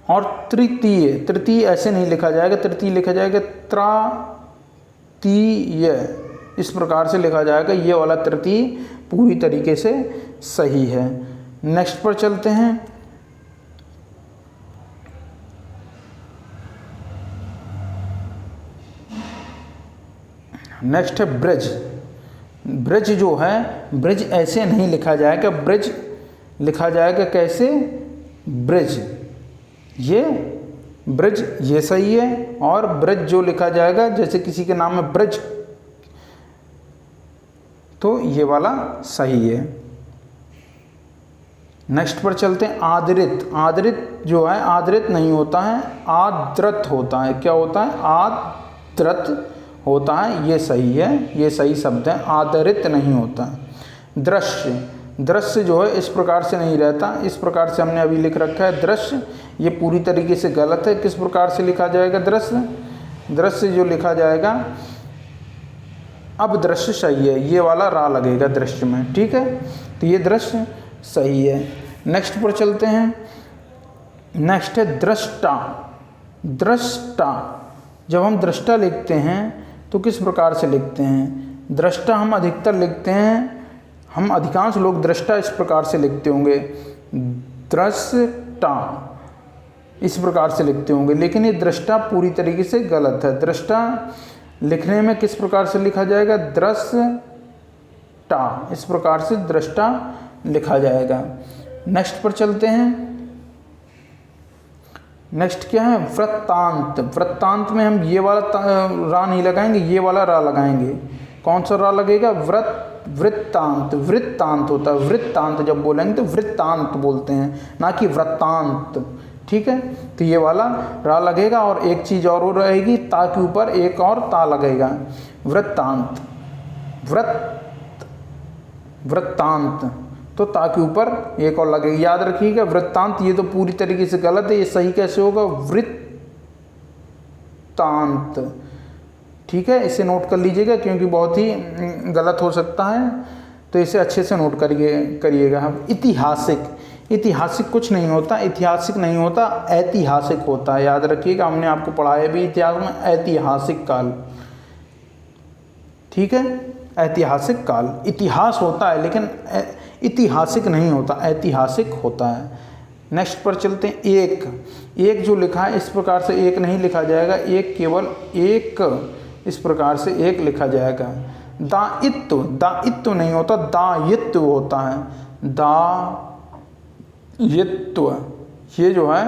और तृतीय, तृतीय ऐसे नहीं लिखा जाएगा, तृतीय लिखा जाएगा त्रातीय, इस प्रकार से लिखा जाएगा, ये वाला तृतीय पूरी तरीके से सही है। नेक्स्ट पर चलते हैं, नेक्स्ट है ब्रज। ब्रिज जो है, ब्रिज ऐसे नहीं लिखा जाएगा, ब्रिज लिखा जाएगा कैसे, ब्रिज, ये ब्रिज ये सही है। और ब्रिज जो लिखा जाएगा जैसे किसी के नाम में ब्रिज, तो ये वाला सही है। नेक्स्ट पर चलते हैं, आदृत। आदृत जो है, आदृत नहीं होता है, आद्रत होता है। क्या होता है, आद्रत होता है, ये सही है, ये सही शब्द है, आदरित नहीं होता। दृश्य, दृश्य जो है इस प्रकार से नहीं रहता, इस प्रकार से हमने अभी लिख रखा है दृश्य, ये पूरी तरीके से गलत है। किस प्रकार से लिखा जाएगा दृश्य, दृश्य जो लिखा जाएगा, अब दृश्य सही है, ये वाला रा लगेगा दृश्य में, ठीक है, तो ये दृश्य सही है। नेक्स्ट पर चलते हैं, नेक्स्ट है दृष्टा। दृष्टा, जब हम दृष्टा लिखते हैं तो किस प्रकार से लिखते हैं, दृष्टा हम अधिकतर लिखते हैं, हम अधिकांश लोग दृष्टा इस प्रकार से लिखते होंगे, दृष्टा इस प्रकार से लिखते होंगे, लेकिन ये दृष्टा पूरी तरीके से गलत है। दृष्टा लिखने में किस प्रकार से लिखा जाएगा, दृष्टा, इस प्रकार से दृष्टा लिखा जाएगा। नेक्स्ट पर चलते हैं, नेक्स्ट क्या है, वृत्तांत। वृत्तांत में हम ये वाला रा नहीं लगाएंगे, ये वाला रा लगाएंगे। कौन सा रा लगेगा, वृत्तांत। वृत्तांत होता है, वृत्तांत जब बोलेंगे तो वृत्तांत बोलते हैं, ना कि वृत्तांत, ठीक है, तो ये वाला रा लगेगा। और एक चीज़ और रहेगी, ता के ऊपर एक और ता लगेगा, वृत्तांत, वृत्तांत, तो ता के ऊपर एक और लगेगा, याद रखिएगा। वृत्तांत ये तो पूरी तरीके से गलत है, ये सही कैसे होगा, वृत्तांत, ठीक है, इसे नोट कर लीजिएगा क्योंकि बहुत ही गलत हो सकता है, तो इसे अच्छे से नोट करिएगा। हम ऐतिहासिक, ऐतिहासिक कुछ नहीं होता, ऐतिहासिक नहीं होता, ऐतिहासिक होता है, याद रखिएगा, हमने आपको पढ़ाया भी इतिहास में, ऐतिहासिक काल, ठीक है, ऐतिहासिक काल, इतिहास होता है लेकिन ऐतिहासिक नहीं होता, ऐतिहासिक होता है। नेक्स्ट पर चलते हैं, एक। एक जो लिखा है इस प्रकार से एक नहीं लिखा जाएगा, एक केवल एक इस प्रकार से एक लिखा जाएगा। दायित्व, दायित्व नहीं होता, दायित्व होता है, दायित्व, ये जो है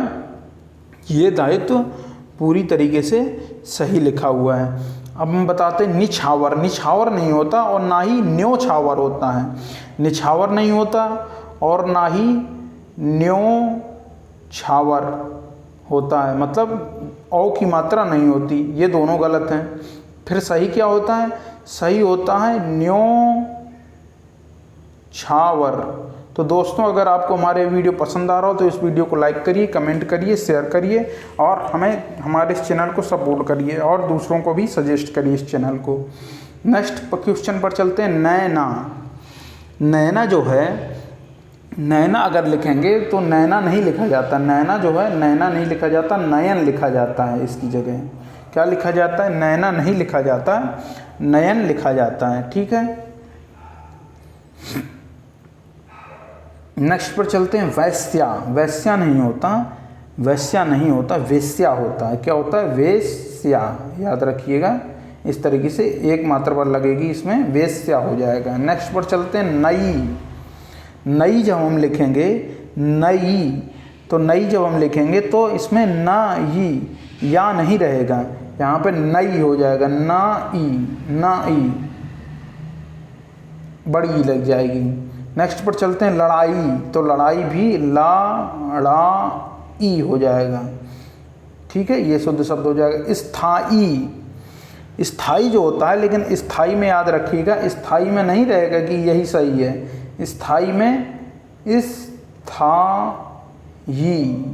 ये दायित्व पूरी तरीके से सही लिखा हुआ है। अब हम बताते हैं निछावर। निछावर नहीं होता और ना ही न्योछावर होता है, निछावर नहीं होता और ना ही न्योछावर होता है, मतलब औ की मात्रा नहीं होती, ये दोनों गलत हैं। फिर सही क्या होता है, सही होता है न्योछावर। तो दोस्तों, अगर आपको हमारे वीडियो पसंद आ रहा हो तो इस वीडियो को लाइक करिए, कमेंट करिए, शेयर करिए और हमें हमारे इस चैनल को सपोर्ट करिए और दूसरों को भी सजेस्ट करिए इस चैनल को। नेक्स्ट क्वेश्चन पर चलते हैं, नैना। नैना जो है, नैना अगर लिखेंगे तो नैना नहीं लिखा जाता, नैना जो है नैना नहीं लिखा जाता, नयन लिखा जाता है, इसकी जगह क्या लिखा जाता है, नैना नहीं लिखा जाता, नयन लिखा जाता है, ठीक है। नेक्स्ट पर चलते हैं, वैश्या। वैश्या नहीं होता, वैश्या नहीं होता, वेश्या होता है। क्या होता है, वेश्या, याद रखिएगा, इस तरीके से एक मात्रा पर लगेगी, इसमें वेश्या हो जाएगा। नेक्स्ट पर चलते हैं, नई। नई जब हम लिखेंगे, नई, तो नई जब हम लिखेंगे तो इसमें ना ई, या नहीं रहेगा, यहाँ पे नई हो जाएगा, ना ई, ना ई, बड़ी ई लग जाएगी। नेक्स्ट पर चलते हैं, लड़ाई। तो लड़ाई भी ला-ड़ा-ई हो जाएगा, ठीक है, ये शुद्ध शब्द हो जाएगा। स्थाई, स्थाई जो होता है, लेकिन स्थाई में याद रखिएगा, स्थाई में नहीं रहेगा कि यही सही है, स्थाई में स्थाई,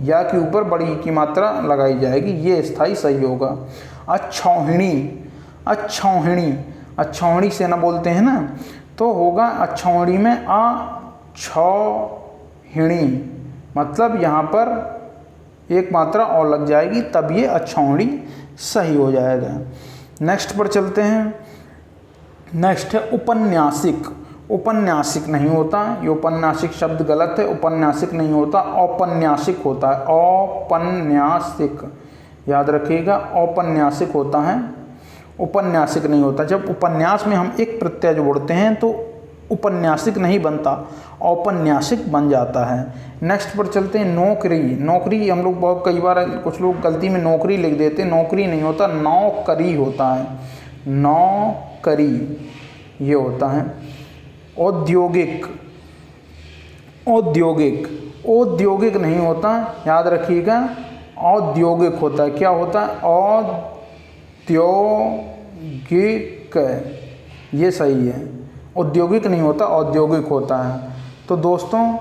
या के ऊपर बड़ी की मात्रा लगाई जाएगी, ये स्थाई सही होगा। अच्छौहिणी, अच्छौहिणी, अच्छौहिणी से ना बोलते हैं ना, तो होगा अच्छौहिणी में अ-छौ-हिणी, मतलब यहाँ पर एक मात्रा और लग जाएगी, तब ये अच्छौहिणी सही हो जाएगा। नेक्स्ट पर चलते हैं, नेक्स्ट है उपन्यासिक। उपन्यासिक नहीं होता, ये उपन्यासिक शब्द गलत है, उपन्यासिक नहीं होता, औपन्यासिक होता है, औपन्यासिक, याद रखिएगा, औपन्यासिक होता है, उपन्यासिक नहीं होता। जब उपन्यास में हम एक प्रत्यय जोड़ते हैं तो उपन्यासिक नहीं बनता, औपन्यासिक बन जाता है। नेक्स्ट पर चलते हैं, नौकरी। नौकरी हम लोग बहुत कई बार कुछ लोग गलती में नौकरी लिख देते हैं, नौकरी नहीं होता, नौकरी होता है, नौकरी ये होता है। औद्योगिक, औद्योगिक, औद्योगिक नहीं होता, याद रखिएगा, औद्योगिक होता है। क्या होता है? औद्योगिक, ये सही है, औद्योगिक नहीं होता, औद्योगिक होता है। तो दोस्तों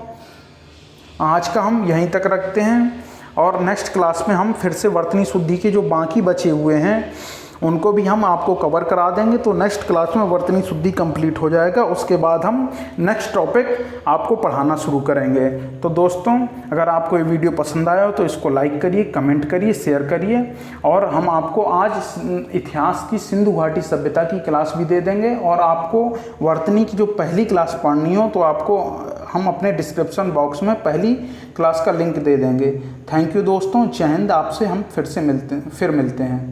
आज का हम यहीं तक रखते हैं और नेक्स्ट क्लास में हम फिर से वर्तनी शुद्धि के जो बाकी बचे हुए हैं उनको भी हम आपको कवर करा देंगे। तो नेक्स्ट क्लास में वर्तनी शुद्धि कंप्लीट हो जाएगा, उसके बाद हम नेक्स्ट टॉपिक आपको पढ़ाना शुरू करेंगे। तो दोस्तों अगर आपको ये वीडियो पसंद आया हो तो इसको लाइक करिए, कमेंट करिए, शेयर करिए और हम आपको आज इतिहास की सिंधु घाटी सभ्यता की क्लास भी दे देंगे और आपको वर्तनी की जो पहली क्लास पढ़नी हो तो आपको हम अपने डिस्क्रिप्शन बॉक्स में पहली क्लास का लिंक दे देंगे। थैंक यू दोस्तों, जय हिंद। आपसे हम फिर मिलते हैं।